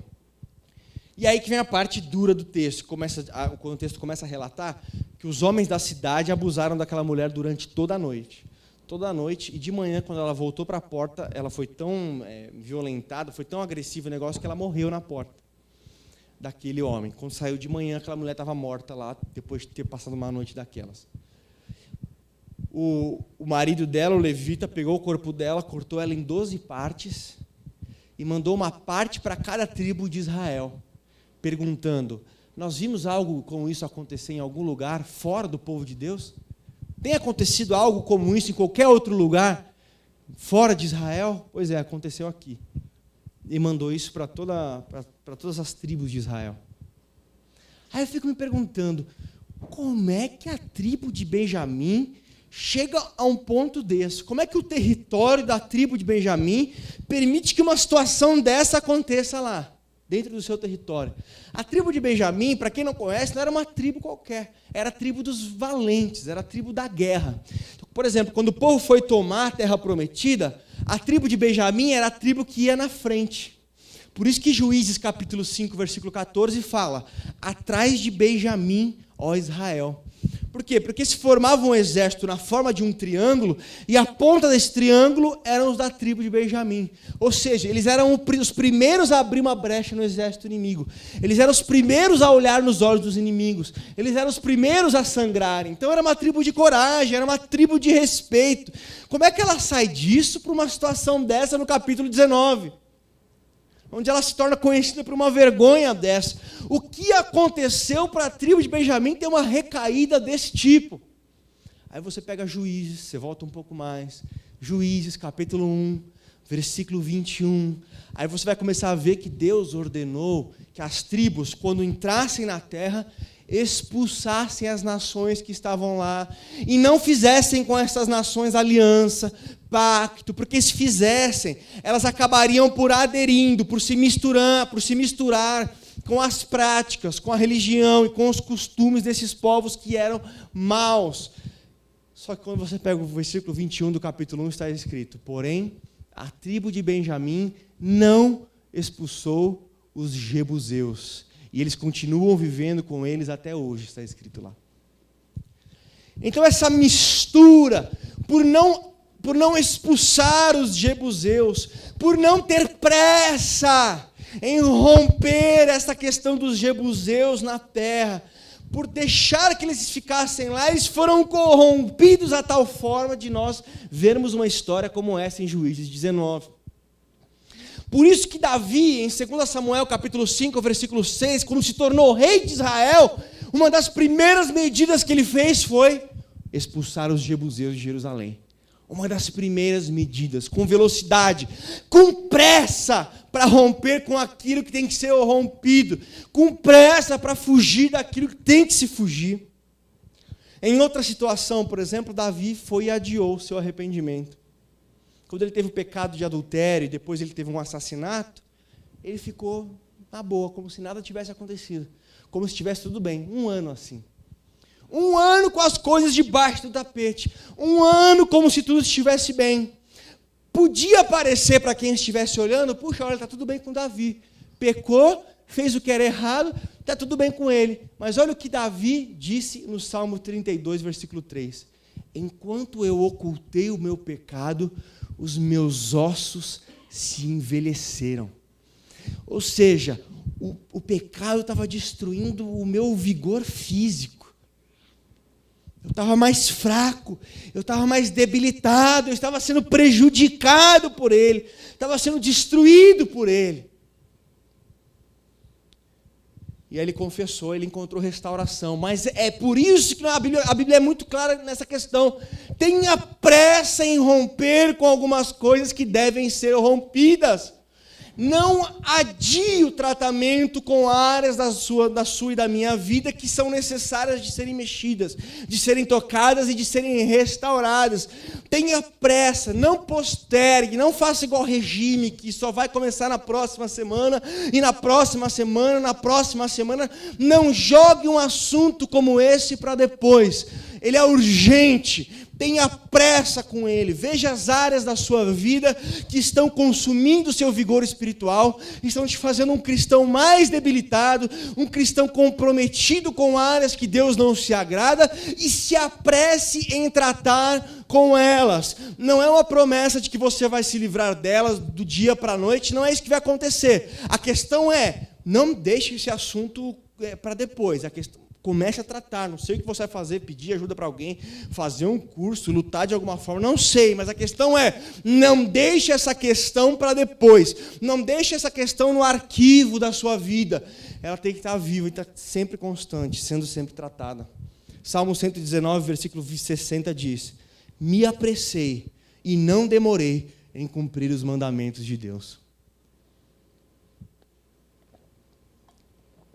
E aí que vem a parte dura do texto. Quando o texto começa a relatar que os homens da cidade abusaram daquela mulher durante toda a noite. Toda a noite, e de manhã, quando ela voltou para a porta, ela foi tão violentada, foi tão agressivo o negócio que ela morreu na porta daquele homem. Quando saiu de manhã, aquela mulher estava morta lá, depois de ter passado uma noite daquelas. O marido dela, o levita, pegou o corpo dela, cortou ela em 12 partes e mandou uma parte para cada tribo de Israel, perguntando, nós vimos algo como isso acontecer em algum lugar fora do povo de Deus? Tem acontecido algo como isso em qualquer outro lugar fora de Israel? Pois é, aconteceu aqui. E mandou isso para todas as tribos de Israel. Aí eu fico me perguntando, como é que a tribo de Benjamim chega a um ponto desse? Como é que o território da tribo de Benjamim permite que uma situação dessa aconteça lá, dentro do seu território? A tribo de Benjamim, para quem não conhece, não era uma tribo qualquer, era a tribo dos valentes, era a tribo da guerra. Por exemplo, quando o povo foi tomar a terra prometida, a tribo de Benjamim era a tribo que ia na frente. Por isso que Juízes capítulo 5, versículo 14 fala, atrás de Benjamim, ó Israel. Por quê? Porque se formava um exército na forma de um triângulo, e a ponta desse triângulo eram os da tribo de Benjamim. Ou seja, eles eram os primeiros a abrir uma brecha no exército inimigo. Eles eram os primeiros a olhar nos olhos dos inimigos. Eles eram os primeiros a sangrarem. Então era uma tribo de coragem, era uma tribo de respeito. Como é que ela sai disso para uma situação dessa no capítulo 19? Onde ela se torna conhecida por uma vergonha dessa. O que aconteceu para a tribo de Benjamim ter uma recaída desse tipo? Aí você pega Juízes, você volta um pouco mais. Juízes, capítulo 1, versículo 21. Aí você vai começar a ver que Deus ordenou que as tribos, quando entrassem na terra, expulsassem as nações que estavam lá e não fizessem com essas nações aliança, pacto, porque se fizessem, elas acabariam por aderindo, por se misturar com as práticas, com a religião e com os costumes desses povos que eram maus. Só que quando você pega o versículo 21 do capítulo 1, está escrito, porém, a tribo de Benjamim não expulsou os jebuseus, e eles continuam vivendo com eles até hoje, está escrito lá. Então essa mistura, por não expulsar os jebuseus, por não ter pressa em romper essa questão dos jebuseus na terra, por deixar que eles ficassem lá, eles foram corrompidos a tal forma de nós vermos uma história como essa em Juízes 19. Por isso que Davi, em 2 Samuel capítulo 5, versículo 6, quando se tornou rei de Israel, uma das primeiras medidas que ele fez foi expulsar os jebuseus de Jerusalém. uma das primeiras medidas, com velocidade, com pressa para romper com aquilo que tem que ser rompido, com pressa para fugir daquilo que tem que se fugir. Em outra situação, por exemplo, Davi foi e adiou o seu arrependimento. Quando ele teve o pecado de adultério e depois ele teve um assassinato, ele ficou na boa, como se nada tivesse acontecido, como se estivesse tudo bem, 1 ano assim. 1 ano com as coisas debaixo do tapete. 1 ano como se tudo estivesse bem. Podia parecer para quem estivesse olhando, puxa, olha, está tudo bem com Davi. Pecou, fez o que era errado, está tudo bem com ele. Mas olha o que Davi disse no Salmo 32, versículo 3. Enquanto eu ocultei o meu pecado, os meus ossos se envelheceram. Ou seja, o pecado estava destruindo o meu vigor físico. Eu estava mais fraco, eu estava mais debilitado, eu estava sendo prejudicado por ele, estava sendo destruído por ele. E aí ele confessou, ele encontrou restauração. Mas é por isso que a Bíblia é muito clara nessa questão. Tenha pressa em romper com algumas coisas que devem ser rompidas. Não adie o tratamento com áreas da sua e da minha vida que são necessárias de serem mexidas, de serem tocadas e de serem restauradas. Tenha pressa, não postergue, não faça igual regime, que só vai começar na próxima semana, e na próxima semana, Não jogue um assunto como esse para depois. Ele é urgente. Tenha pressa com ele. Veja as áreas da sua vida que estão consumindo o seu vigor espiritual, estão te fazendo um cristão mais debilitado, um cristão comprometido com áreas que Deus não se agrada, e se apresse em tratar com elas. Não é uma promessa de que você vai se livrar delas do dia para a noite, não é isso que vai acontecer. A questão é, não deixe esse assunto para depois. Comece a tratar, não sei o que você vai fazer, pedir ajuda para alguém, fazer um curso, lutar de alguma forma, não sei, mas a questão é, não deixe essa questão para depois, não deixe essa questão no arquivo da sua vida, ela tem que estar viva e estar sempre constante, sendo sempre tratada. Salmo 119, versículo 60 diz, me apressei e não demorei em cumprir os mandamentos de Deus.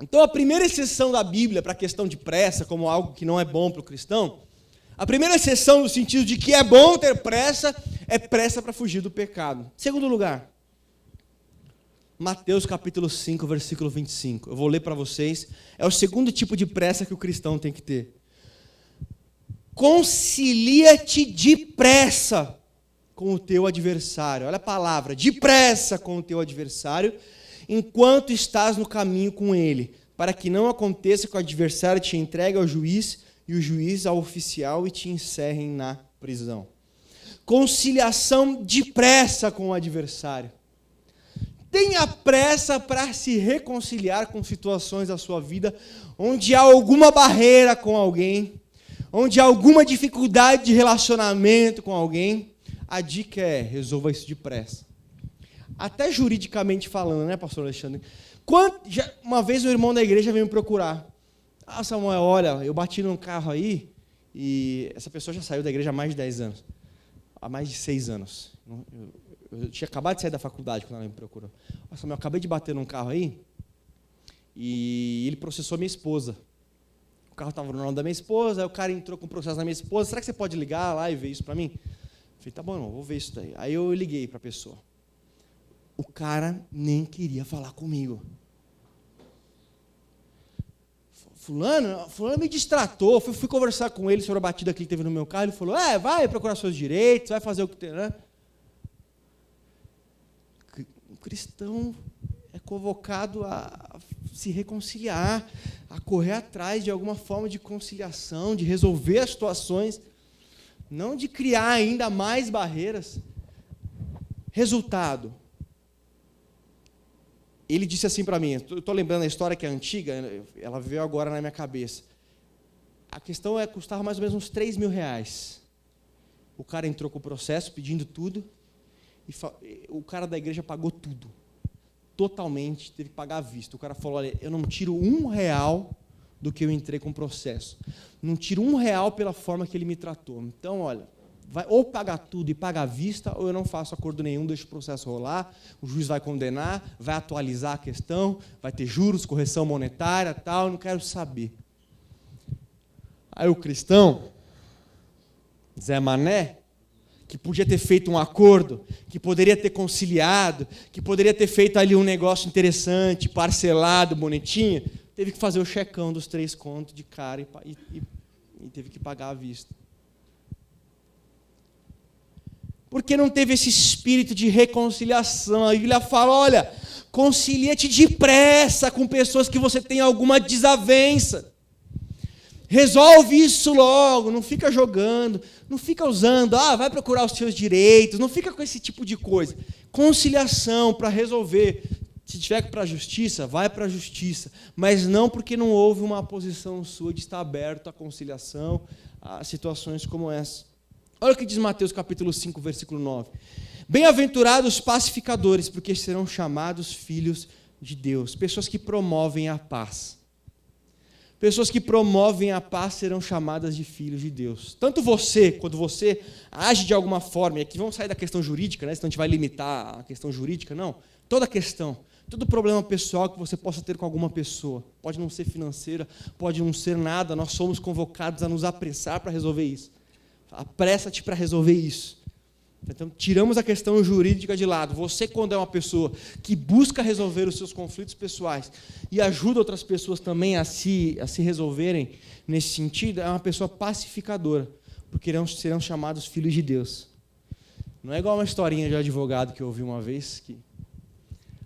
Então, a primeira exceção da Bíblia para a questão de pressa, como algo que não é bom para o cristão, a primeira exceção no sentido de que é bom ter pressa, é pressa para fugir do pecado. Segundo lugar, Mateus capítulo 5, versículo 25. Eu vou ler para vocês. É o segundo tipo de pressa que o cristão tem que ter. Concilia-te depressa com o teu adversário. Olha a palavra, depressa com o teu adversário, enquanto estás no caminho com ele, para que não aconteça que o adversário te entregue ao juiz e o juiz ao oficial e te encerrem na prisão. Conciliação depressa com o adversário. Tenha pressa para se reconciliar com situações da sua vida onde há alguma barreira com alguém, onde há alguma dificuldade de relacionamento com alguém. A dica é, resolva isso depressa. Até juridicamente falando, né, pastor Alexandre? Uma vez um irmão da igreja veio me procurar. Ah, Samuel, olha, eu bati num carro aí e essa pessoa já saiu da igreja há mais de 10 anos. Há mais de 6 anos. Eu tinha acabado de sair da faculdade quando ela me procurou. Ah, Samuel, eu acabei de bater num carro aí e ele processou minha esposa. O carro estava no nome da minha esposa, aí o cara entrou com o processo da minha esposa. Será que você pode ligar lá e ver isso para mim? Eu falei, tá bom, irmão, vou ver isso daí. Aí eu liguei para a pessoa. O cara nem queria falar comigo. Fulano me distratou. Fui conversar com ele sobre a batida que ele teve no meu carro. Ele falou, vai procurar seus direitos, vai fazer o que tem, né? O cristão é convocado a se reconciliar, a correr atrás de alguma forma de conciliação, de resolver as situações, não de criar ainda mais barreiras. Resultado. Ele disse assim para mim, eu estou lembrando a história que é antiga, ela veio agora na minha cabeça. A questão custava mais ou menos uns R$3.000. O cara entrou com o processo, pedindo tudo, e o cara da igreja pagou tudo. Totalmente, teve que pagar à vista. O cara falou, olha, eu não tiro R$1 do que eu entrei com o processo. Não tiro R$1 pela forma que ele me tratou. Então, olha, vai ou pagar tudo e pagar à vista, ou eu não faço acordo nenhum, deixo o processo rolar, o juiz vai condenar, vai atualizar a questão, vai ter juros, correção monetária, tal, eu não quero saber. Aí o cristão, Zé Mané, que podia ter feito um acordo, que poderia ter conciliado, que poderia ter feito ali um negócio interessante, parcelado, bonitinho, teve que fazer o checão dos 3 contos de cara e teve que pagar à vista. Porque não teve esse espírito de reconciliação. A Bíblia fala, olha, concilia-te depressa com pessoas que você tem alguma desavença. Resolve isso logo, não fica jogando, não fica usando, vai procurar os seus direitos, não fica com esse tipo de coisa. Conciliação para resolver. Se tiver que ir para a justiça, vai para a justiça, mas não porque não houve uma posição sua de estar aberto à conciliação, a situações como essa. Olha o que diz Mateus capítulo 5, versículo 9. Bem-aventurados os pacificadores, porque serão chamados filhos de Deus. Pessoas que promovem a paz. Pessoas que promovem a paz serão chamadas de filhos de Deus. Tanto você, quando você age de alguma forma, e aqui vamos sair da questão jurídica, né? Senão a gente vai limitar a questão jurídica, não. Toda questão, todo problema pessoal que você possa ter com alguma pessoa, pode não ser financeira, pode não ser nada, nós somos convocados a nos apressar para resolver isso. Apressa-te para resolver isso. Então, tiramos a questão jurídica de lado. Você, quando é uma pessoa que busca resolver os seus conflitos pessoais e ajuda outras pessoas também a se resolverem nesse sentido, é uma pessoa pacificadora, porque serão chamados filhos de Deus. Não é igual uma historinha de advogado que eu ouvi uma vez, que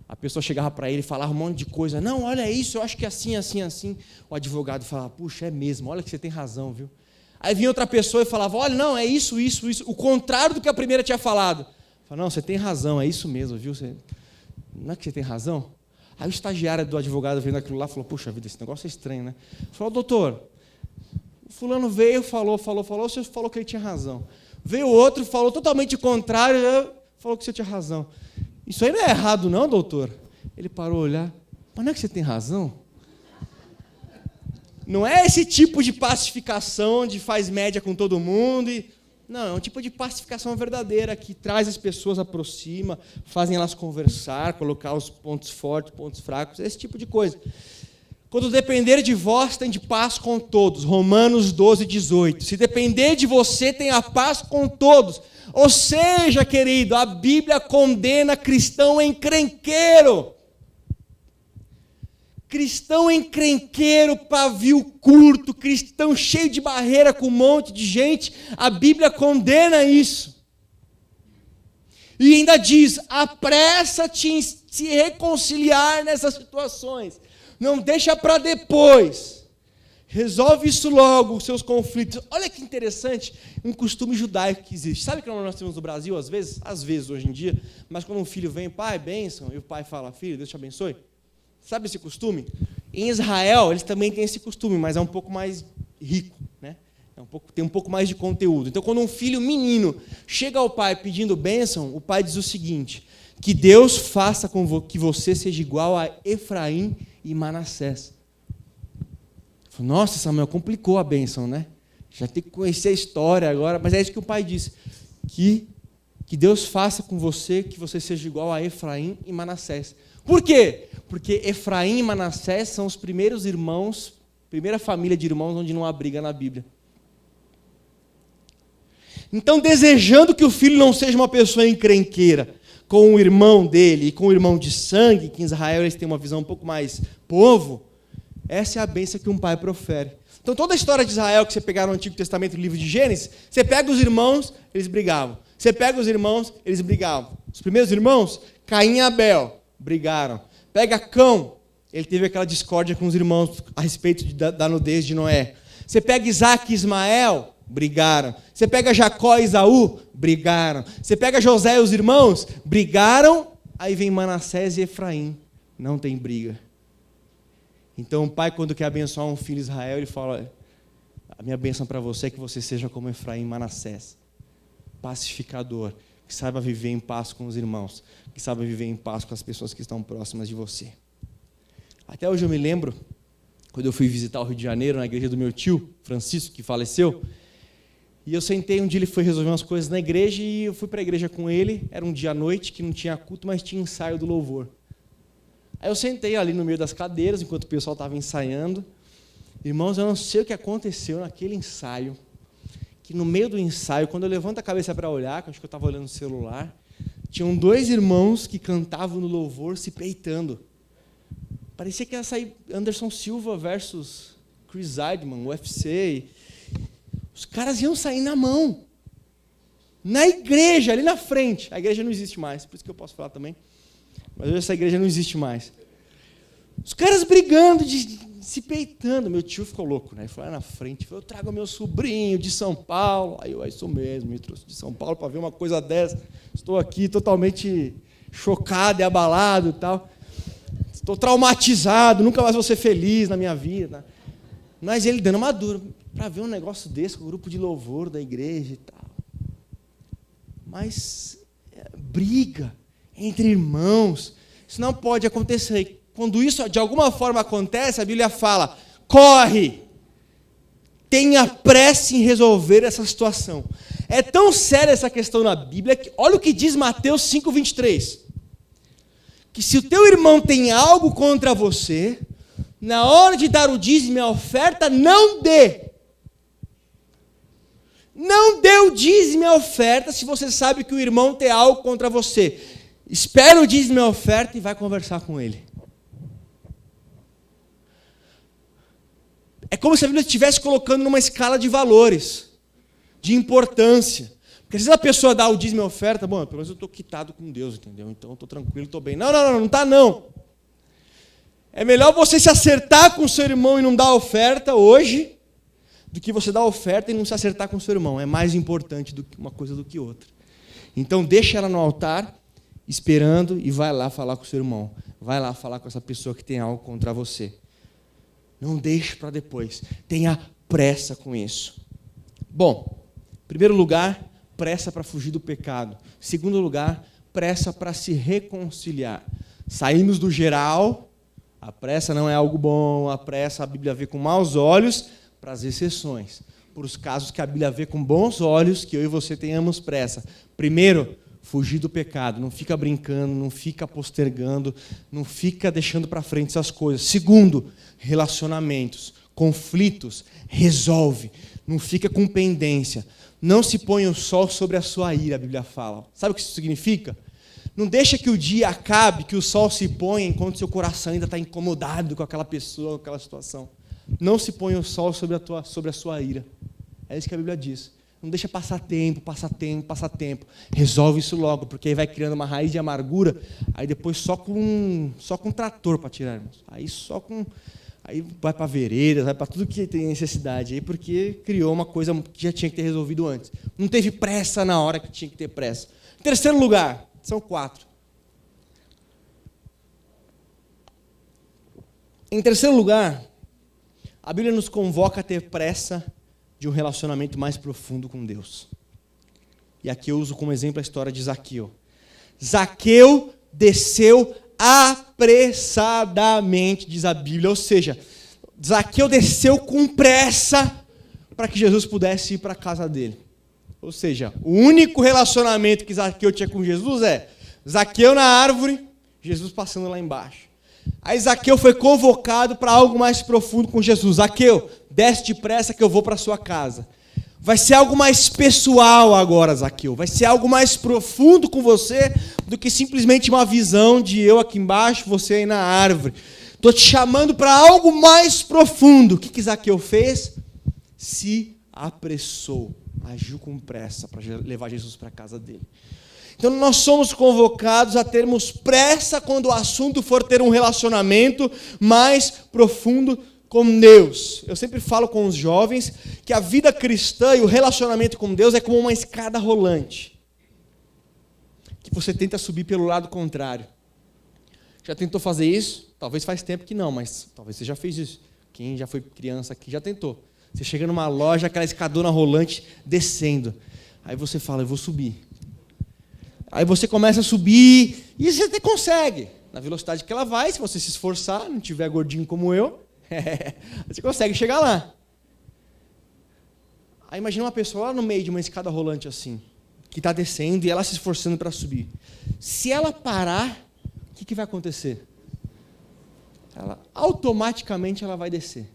a pessoa chegava para ele e falava um monte de coisa. Não, olha isso, eu acho que é assim, assim, assim. O advogado falava, puxa, é mesmo, olha que você tem razão, viu? Aí vinha outra pessoa e falava, olha, não, é isso, isso, isso. O contrário do que a primeira tinha falado. Falava, não, você tem razão, é isso mesmo, viu? Não é que você tem razão? Aí o estagiário do advogado vendo aquilo lá, falou, puxa vida, esse negócio é estranho, né? Falou, doutor, o fulano veio, falou, o senhor falou que ele tinha razão. Veio outro, falou totalmente o contrário, falou que você tinha razão. Isso aí não é errado não, doutor? Ele parou a olhar, mas não é que você tem razão? Não é esse tipo de pacificação onde faz média com todo mundo. Não, é um tipo de pacificação verdadeira que traz as pessoas, aproxima, fazem elas conversar, colocar os pontos fortes, pontos fracos, esse tipo de coisa. Quando depender de vós, tem de paz com todos. Romanos 12, 18. Se depender de você, tem a paz com todos. Ou seja, querido, a Bíblia condena cristão encrenqueiro. Cristão encrenqueiro, pavio curto, cristão cheio de barreira com um monte de gente, a Bíblia condena isso. E ainda diz, apressa-te em se reconciliar nessas situações. Não deixa para depois. Resolve isso logo, os seus conflitos. Olha que interessante, um costume judaico que existe. Sabe que nós temos no Brasil, às vezes hoje em dia, mas quando um filho vem, pai, bênção, e o pai fala, filho, Deus te abençoe. Sabe esse costume? Em Israel, eles também têm esse costume, mas é um pouco mais rico, né? Tem um pouco mais de conteúdo. Então, quando um filho menino chega ao pai pedindo bênção, o pai diz o seguinte, que Deus faça com que você seja igual a Efraim e Manassés. Nossa, Samuel, complicou a bênção, né? Já tem que conhecer a história agora, mas é isso que o pai disse, que Deus faça com você que você seja igual a Efraim e Manassés. Por quê? Porque Efraim e Manassés são os primeiros irmãos, primeira família de irmãos onde não há briga na Bíblia. Então, desejando que o filho não seja uma pessoa encrenqueira com o irmão dele e com o irmão de sangue, que em Israel eles têm uma visão um pouco mais povo, essa é a bênção que um pai profere. Então, toda a história de Israel que você pegar no Antigo Testamento, no livro de Gênesis, você pega os irmãos, eles brigavam. Você pega os irmãos, eles brigavam. Os primeiros irmãos, Caim e Abel, brigaram. Pega Cão, ele teve aquela discórdia com os irmãos a respeito da nudez de Noé. Você pega Isaac e Ismael, brigaram. Você pega Jacó e Esaú, brigaram. Você pega José e os irmãos, brigaram. Aí vem Manassés e Efraim, não tem briga. Então o pai, quando quer abençoar um filho de Israel, ele fala, a minha bênção para você é que você seja como Efraim e Manassés, pacificador, que saiba viver em paz com os irmãos, que saiba viver em paz com as pessoas que estão próximas de você. Até hoje eu me lembro, quando eu fui visitar o Rio de Janeiro, na igreja do meu tio, Francisco, que faleceu, E eu sentei, um dia ele foi resolver umas coisas na igreja e eu fui para a igreja com ele. Era um dia à noite, que não tinha culto, mas tinha ensaio do louvor. Aí eu sentei ali no meio das cadeiras, enquanto o pessoal estava ensaiando. Irmãos, eu não sei o que aconteceu naquele ensaio, que no meio do ensaio, quando eu levanto a cabeça para olhar, que eu acho que eu estava olhando no celular, tinham 2 irmãos que cantavam no louvor se peitando. Parecia que ia sair Anderson Silva versus Chris Weidman, UFC. Os caras iam sair na mão. Na igreja, ali na frente. A igreja não existe mais, por isso que eu posso falar também. Mas hoje essa igreja não existe mais. Os caras brigando, se peitando. Meu tio ficou louco, né? Ele foi lá na frente, falou, eu trago meu sobrinho de São Paulo. Aí eu, é isso mesmo, me trouxe de São Paulo para ver uma coisa dessa. Estou aqui totalmente chocado e abalado e tal. Estou traumatizado, nunca mais vou ser feliz na minha vida. Mas ele dando uma dura para ver um negócio desse com o grupo de louvor da igreja e tal. Mas briga entre irmãos, isso não pode acontecer. Quando isso de alguma forma acontece, a Bíblia fala, corre, tenha pressa em resolver essa situação. É tão séria essa questão na Bíblia, que olha o que diz Mateus 5:23. Que se o teu irmão tem algo contra você, na hora de dar o dízimo e a oferta, não dê. Não dê o dízimo e a oferta se você sabe que o irmão tem algo contra você. Espera o dízimo e a oferta e vai conversar com ele. É como se a Bíblia estivesse colocando numa escala de valores, de importância. Porque às vezes a pessoa dá o dízimo e a oferta, bom, pelo menos eu estou quitado com Deus, entendeu? Então eu estou tranquilo, estou bem. Não está não. É melhor você se acertar com o seu irmão e não dar a oferta hoje, do que você dar a oferta e não se acertar com o seu irmão. É mais importante do que uma coisa do que outra. Então deixa ela no altar, esperando, e vai lá falar com o seu irmão. Vai lá falar com essa pessoa que tem algo contra você. Não deixe para depois. Tenha pressa com isso. Bom, em primeiro lugar, pressa para fugir do pecado. Em segundo lugar, pressa para se reconciliar. Saímos do geral, a pressa não é algo bom, a pressa a Bíblia vê com maus olhos, para as exceções. Por os casos que a Bíblia vê com bons olhos, que eu e você tenhamos pressa. Primeiro, fugir do pecado. Não fica brincando, não fica postergando, não fica deixando para frente essas coisas. Segundo, relacionamentos, conflitos, resolve. Não fica com pendência. Não se põe o sol sobre a sua ira, a Bíblia fala. Sabe o que isso significa? Não deixa que o dia acabe, que o sol se ponha, enquanto seu coração ainda está incomodado com aquela pessoa, com aquela situação. Não se põe o sol sobre a sua ira. É isso que a Bíblia diz. Não deixa passar tempo. Resolve isso logo, porque aí vai criando uma raiz de amargura, aí depois só com trator para tirar, irmãos. Aí vai para veredas, vai para tudo que tem necessidade, aí porque criou uma coisa que já tinha que ter resolvido antes. Não teve pressa na hora que tinha que ter pressa. Em terceiro lugar, são 4. Em terceiro lugar, a Bíblia nos convoca a ter pressa de um relacionamento mais profundo com Deus. E aqui eu uso como exemplo a história de Zaqueu. Zaqueu desceu apressadamente, diz a Bíblia, ou seja, Zaqueu desceu com pressa para que Jesus pudesse ir para a casa dele. Ou seja, o único relacionamento que Zaqueu tinha com Jesus é Zaqueu na árvore, Jesus passando lá embaixo. Aí Zaqueu foi convocado para algo mais profundo com Jesus. Zaqueu, desce depressa que eu vou para a sua casa. Vai ser algo mais pessoal agora, Zaqueu. Vai ser algo mais profundo com você do que simplesmente uma visão de eu aqui embaixo, você aí na árvore. Estou te chamando para algo mais profundo. O que Zaqueu fez? Se apressou, agiu com pressa para levar Jesus para a casa dele. Então nós somos convocados a termos pressa quando o assunto for ter um relacionamento mais profundo com Deus. Eu sempre falo com os jovens que a vida cristã e o relacionamento com Deus é como uma escada rolante, que você tenta subir pelo lado contrário. Já tentou fazer isso? Talvez faz tempo que não, mas talvez você já fez isso. Quem já foi criança aqui já tentou. Você chega numa loja, aquela escadona rolante descendo. Aí você fala, eu vou subir. Aí você começa a subir e você até consegue. Na velocidade que ela vai, se você se esforçar, não tiver gordinho como eu, você consegue chegar lá. Aí imagina uma pessoa lá no meio de uma escada rolante assim, que está descendo e ela se esforçando para subir. Se ela parar, o que vai acontecer? Automaticamente ela vai descer.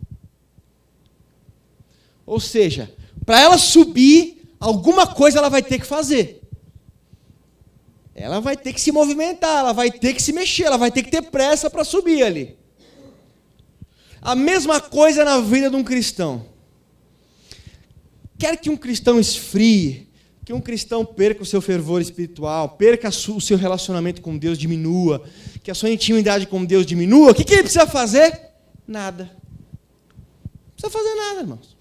Ou seja, para ela subir, alguma coisa ela vai ter que fazer. Ela vai ter que se movimentar, ela vai ter que se mexer, ela vai ter que ter pressa para subir ali. A mesma coisa na vida de um cristão. Quer que um cristão esfrie, que um cristão perca o seu fervor espiritual, perca o seu relacionamento com Deus, diminua, que a sua intimidade com Deus diminua, o que ele precisa fazer? Nada. Não precisa fazer nada, irmãos.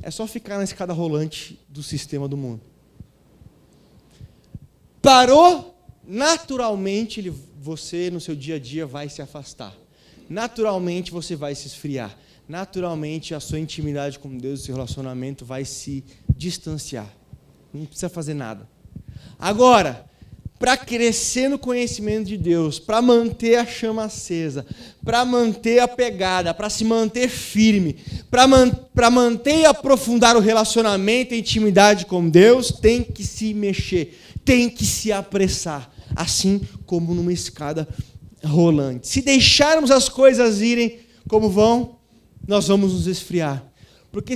É só ficar na escada rolante do sistema do mundo. Parou, naturalmente você no seu dia a dia vai se afastar. Naturalmente você vai se esfriar. Naturalmente a sua intimidade com Deus, o seu relacionamento vai se distanciar. Não precisa fazer nada. Agora, para crescer no conhecimento de Deus, para manter a chama acesa, para manter a pegada, para se manter firme, para manter e aprofundar o relacionamento e a intimidade com Deus, tem que se mexer, tem que se apressar, assim como numa escada rolante. Se deixarmos as coisas irem como vão, nós vamos nos esfriar. Porque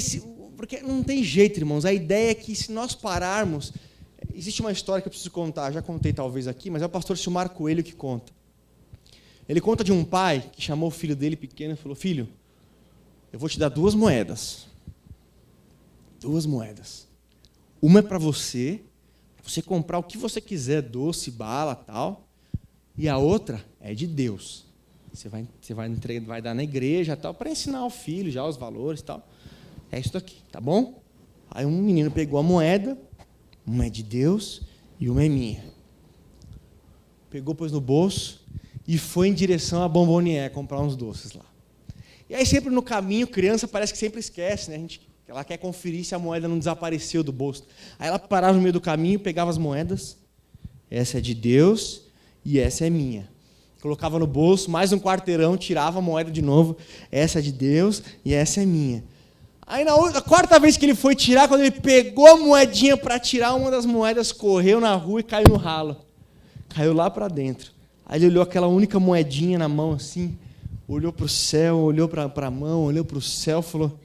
não tem jeito, irmãos. A ideia é que se nós pararmos... Existe uma história que eu preciso contar, já contei talvez aqui, mas é o pastor Silmar Coelho que conta. Ele conta de um pai que chamou o filho dele pequeno e falou: filho, eu vou te dar 2 moedas. 2 moedas. Uma é para você comprar o que você quiser, doce, bala, tal. E a outra é de Deus. Você vai dar na igreja, tal, para ensinar o filho já os valores, tal. É isso daqui, tá bom? Aí um menino pegou a moeda. Uma é de Deus e uma é minha. Pegou, pôs no bolso e foi em direção à Bombonier comprar uns doces lá. E aí sempre no caminho, criança parece que sempre esquece, né? Ela quer conferir se a moeda não desapareceu do bolso. Aí ela parava no meio do caminho, pegava as moedas. Essa é de Deus e essa é minha. Colocava no bolso, mais um quarteirão, tirava a moeda de novo. Essa é de Deus e essa é minha. Aí na 4ª vez que ele foi tirar, quando ele pegou a moedinha para tirar, uma das moedas correu na rua e caiu no ralo. Caiu lá para dentro. Aí ele olhou aquela única moedinha na mão assim, olhou para o céu, olhou para a mão, olhou para o céu e falou: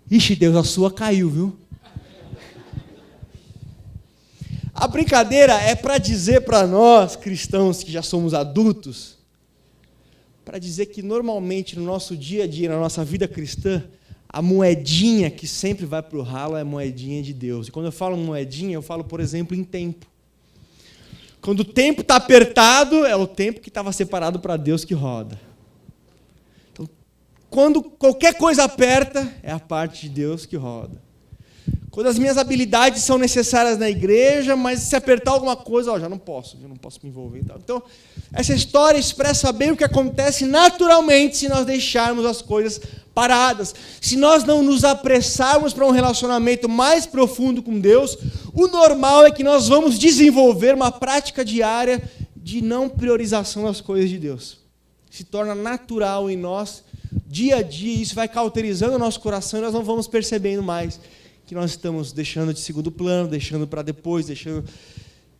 ixi, Deus, a sua caiu, viu? A brincadeira é para dizer para nós, cristãos que já somos adultos, para dizer que normalmente no nosso dia a dia, na nossa vida cristã, a moedinha que sempre vai para o ralo é a moedinha de Deus. E quando eu falo moedinha, eu falo, por exemplo, em tempo. Quando o tempo está apertado, é o tempo que estava separado para Deus que roda. Então, quando qualquer coisa aperta, é a parte de Deus que roda. Quando as minhas habilidades são necessárias na igreja, mas se apertar alguma coisa, já não posso me envolver. Então, essa história expressa bem o que acontece naturalmente se nós deixarmos as coisas paradas. Se nós não nos apressarmos para um relacionamento mais profundo com Deus, o normal é que nós vamos desenvolver uma prática diária de não priorização das coisas de Deus. Se torna natural em nós, dia a dia, isso vai cauterizando o nosso coração e nós não vamos percebendo mais que nós estamos deixando de segundo plano, deixando para depois,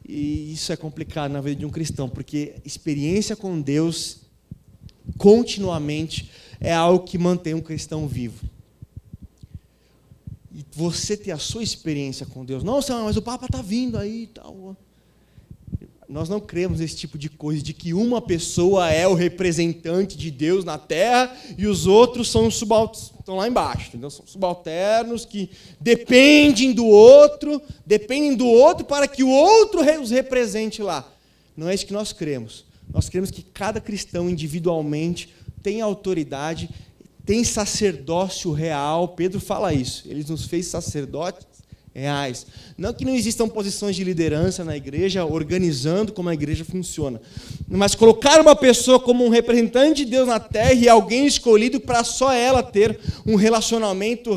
E isso é complicado na vida de um cristão, porque experiência com Deus continuamente é algo que mantém um cristão vivo. E você ter a sua experiência com Deus, nossa, mas o Papa está vindo aí e tal. Nós não cremos nesse tipo de coisa, de que uma pessoa é o representante de Deus na terra e os outros são estão lá embaixo. Entendeu? São subalternos que dependem do outro para que o outro os represente lá. Não é isso que nós cremos. Nós cremos que cada cristão individualmente tem autoridade, tem sacerdócio real. Pedro fala isso. Ele nos fez sacerdotes reais. Não que não existam posições de liderança na igreja, organizando como a igreja funciona, mas colocar uma pessoa como um representante de Deus na terra e alguém escolhido para só ela ter um relacionamento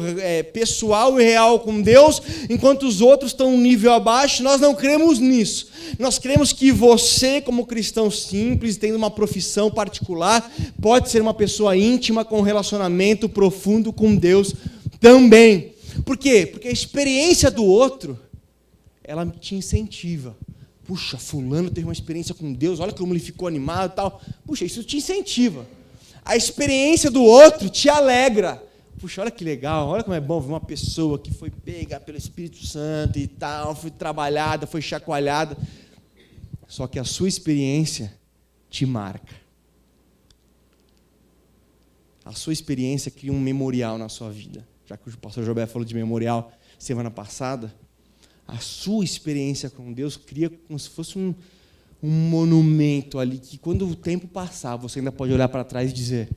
pessoal e real com Deus, enquanto os outros estão um nível abaixo, nós não cremos nisso. Nós cremos que você, como cristão simples, tendo uma profissão particular, pode ser uma pessoa íntima com um relacionamento profundo com Deus também. Por quê? Porque a experiência do outro, ela te incentiva. Puxa, fulano teve uma experiência com Deus, olha como ele ficou animado e tal. Puxa, isso te incentiva. A experiência do outro te alegra. Puxa, olha que legal, olha como é bom ver uma pessoa que foi pega pelo Espírito Santo e tal, foi trabalhada, foi chacoalhada. Só que a sua experiência te marca. A sua experiência cria um memorial na sua vida. Já que o pastor Jobé falou de memorial semana passada, a sua experiência com Deus cria como se fosse um monumento ali, que quando o tempo passar, você ainda pode olhar para trás e dizer: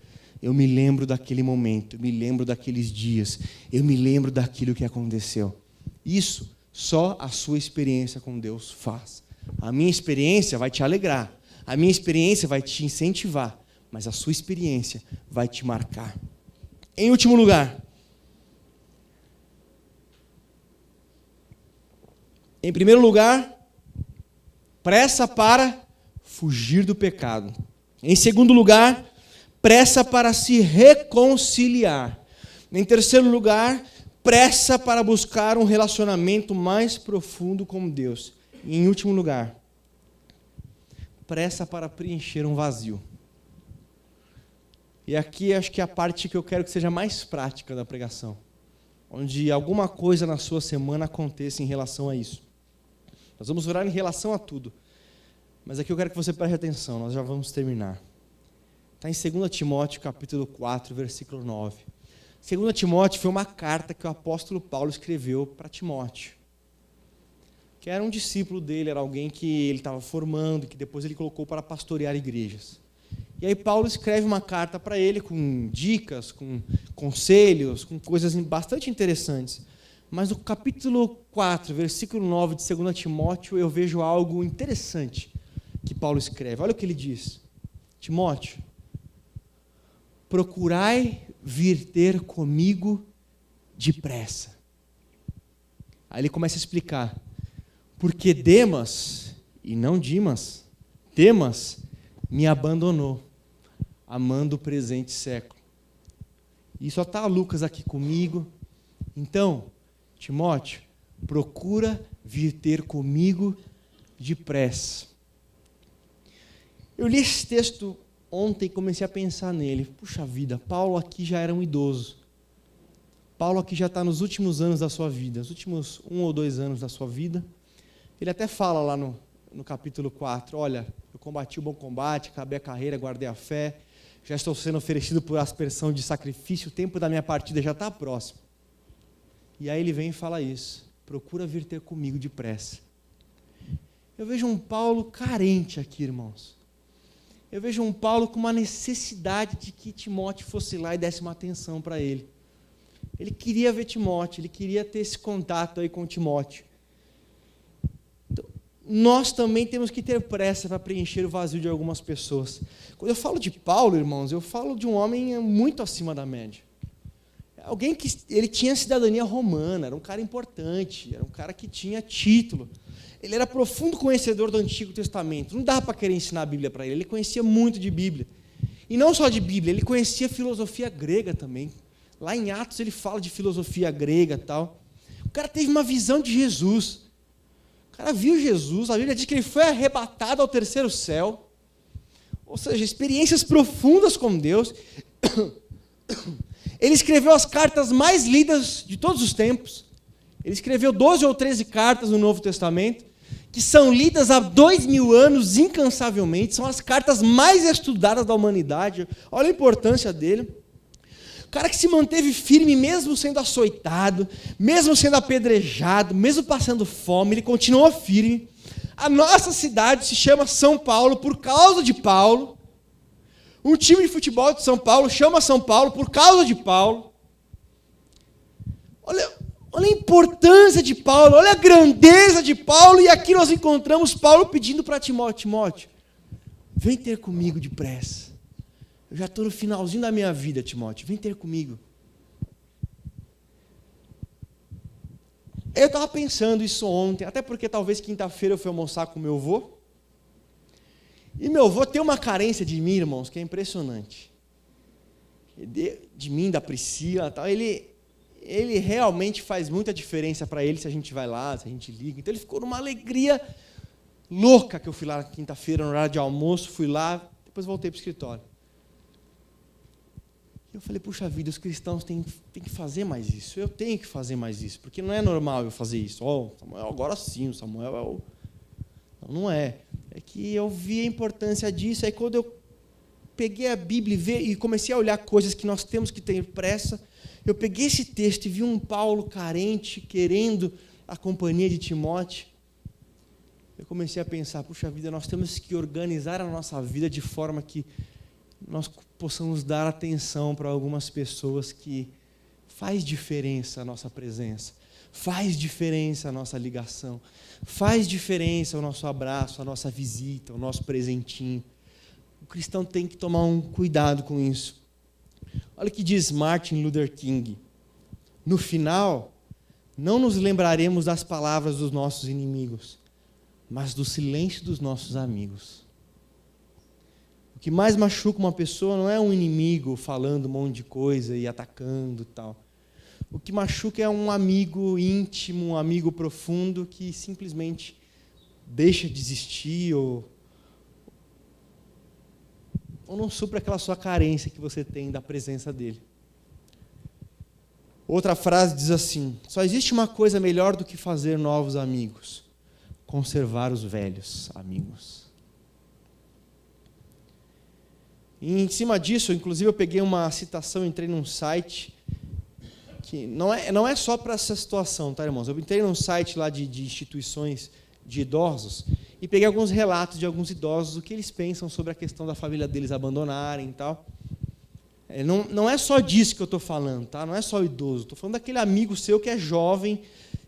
eu me lembro daquele momento, eu me lembro daqueles dias, eu me lembro daquilo que aconteceu. Isso só a sua experiência com Deus faz. A minha experiência vai te alegrar, a minha experiência vai te incentivar, mas a sua experiência vai te marcar. Em último lugar, em primeiro lugar, pressa para fugir do pecado. Em segundo lugar, pressa para se reconciliar. Em terceiro lugar, pressa para buscar um relacionamento mais profundo com Deus. E em último lugar, pressa para preencher um vazio. E aqui acho que é a parte que eu quero que seja mais prática da pregação, onde alguma coisa na sua semana aconteça em relação a isso. Nós vamos orar em relação a tudo, mas aqui eu quero que você preste atenção, nós já vamos terminar. Está em 2 Timóteo, capítulo 4, versículo 9. 2 Timóteo foi uma carta que o apóstolo Paulo escreveu para Timóteo, que era um discípulo dele, era alguém que ele estava formando, que depois ele colocou para pastorear igrejas. E aí Paulo escreve uma carta para ele com dicas, com conselhos, com coisas bastante interessantes. Mas no capítulo 4, versículo 9 de 2 Timóteo, eu vejo algo interessante que Paulo escreve. Olha o que ele diz: Timóteo, procurai vir ter comigo depressa. Aí ele começa a explicar. Porque Demas, e não Dimas, Demas me abandonou, amando o presente século. E só está Lucas aqui comigo. Então, Timóteo, procura vir ter comigo depressa. Eu li esse texto ontem e comecei a pensar nele. Puxa vida, Paulo aqui já era um idoso. Paulo aqui já está nos últimos anos da sua vida, os últimos 1 ou 2 anos da sua vida. Ele até fala lá no capítulo 4, olha, eu combati o bom combate, acabei a carreira, guardei a fé, já estou sendo oferecido por aspersão de sacrifício, o tempo da minha partida já está próximo. E aí ele vem e fala isso, procura vir ter comigo depressa. Eu vejo um Paulo carente aqui, irmãos. Eu vejo um Paulo com uma necessidade de que Timóteo fosse lá e desse uma atenção para ele. Ele queria ver Timóteo, ele queria ter esse contato aí com Timóteo. Então, nós também temos que ter pressa para preencher o vazio de algumas pessoas. Quando eu falo de Paulo, irmãos, eu falo de um homem muito acima da média. Alguém que ele tinha cidadania romana, era um cara importante, era um cara que tinha título. Ele era profundo conhecedor do Antigo Testamento. Não dava para querer ensinar a Bíblia para ele. Ele conhecia muito de Bíblia. E não só de Bíblia, ele conhecia filosofia grega também. Lá em Atos ele fala de filosofia grega e tal. O cara teve uma visão de Jesus. O cara viu Jesus. A Bíblia diz que ele foi arrebatado ao 3º céu. Ou seja, experiências profundas com Deus. Ele escreveu as cartas mais lidas de todos os tempos. Ele escreveu 12 ou 13 cartas no Novo Testamento, que são lidas há 2000 anos incansavelmente, são as cartas mais estudadas da humanidade. Olha a importância dele. O cara que se manteve firme mesmo sendo açoitado, mesmo sendo apedrejado, mesmo passando fome, ele continuou firme. A nossa cidade se chama São Paulo por causa de Paulo. Um time de futebol de São Paulo chama São Paulo por causa de Paulo. Olha a importância de Paulo, olha a grandeza de Paulo, e aqui nós encontramos Paulo pedindo para Timóteo: Timóteo, vem ter comigo depressa. Eu já estou no finalzinho da minha vida, Timóteo, vem ter comigo. Eu estava pensando isso ontem, até porque talvez quinta-feira eu fui almoçar com meu avô. E meu avô tem uma carência de mim, irmãos, que é impressionante. De mim, da Priscila, tal. Ele ele realmente faz muita diferença para ele se a gente vai lá, se a gente liga. Então ele ficou numa alegria louca que eu fui lá na quinta-feira, no horário de almoço, fui lá, depois voltei para o escritório. Eu falei, puxa vida, os cristãos têm que fazer mais isso. Eu tenho que fazer mais isso, porque não é normal eu fazer isso. Samuel, agora sim, o Samuel é o... Não é. É que eu vi a importância disso. Aí quando eu peguei a Bíblia e comecei a olhar coisas que nós temos que ter pressa, eu peguei esse texto e vi um Paulo carente, querendo a companhia de Timóteo. Eu comecei a pensar, puxa vida, nós temos que organizar a nossa vida de forma que nós possamos dar atenção para algumas pessoas que faz diferença a nossa presença, faz diferença a nossa ligação, faz diferença o nosso abraço, a nossa visita, o nosso presentinho. O cristão tem que tomar um cuidado com isso. Olha o que diz Martin Luther King. No final, não nos lembraremos das palavras dos nossos inimigos, mas do silêncio dos nossos amigos. O que mais machuca uma pessoa não é um inimigo falando um monte de coisa e atacando e tal. O que machuca é um amigo íntimo, um amigo profundo que simplesmente deixa de existir ou não supra aquela sua carência que você tem da presença dele. Outra frase diz assim: só existe uma coisa melhor do que fazer novos amigos: conservar os velhos amigos. E em cima disso, inclusive, eu peguei uma citação, entrei num site que não é só para essa situação, tá, irmãos? Eu entrei num site lá de instituições de idosos e peguei alguns relatos de alguns idosos, o que eles pensam sobre a questão da família deles abandonarem e tal. Não é só disso que eu estou falando, tá? Não é só o idoso. Estou falando daquele amigo seu que é jovem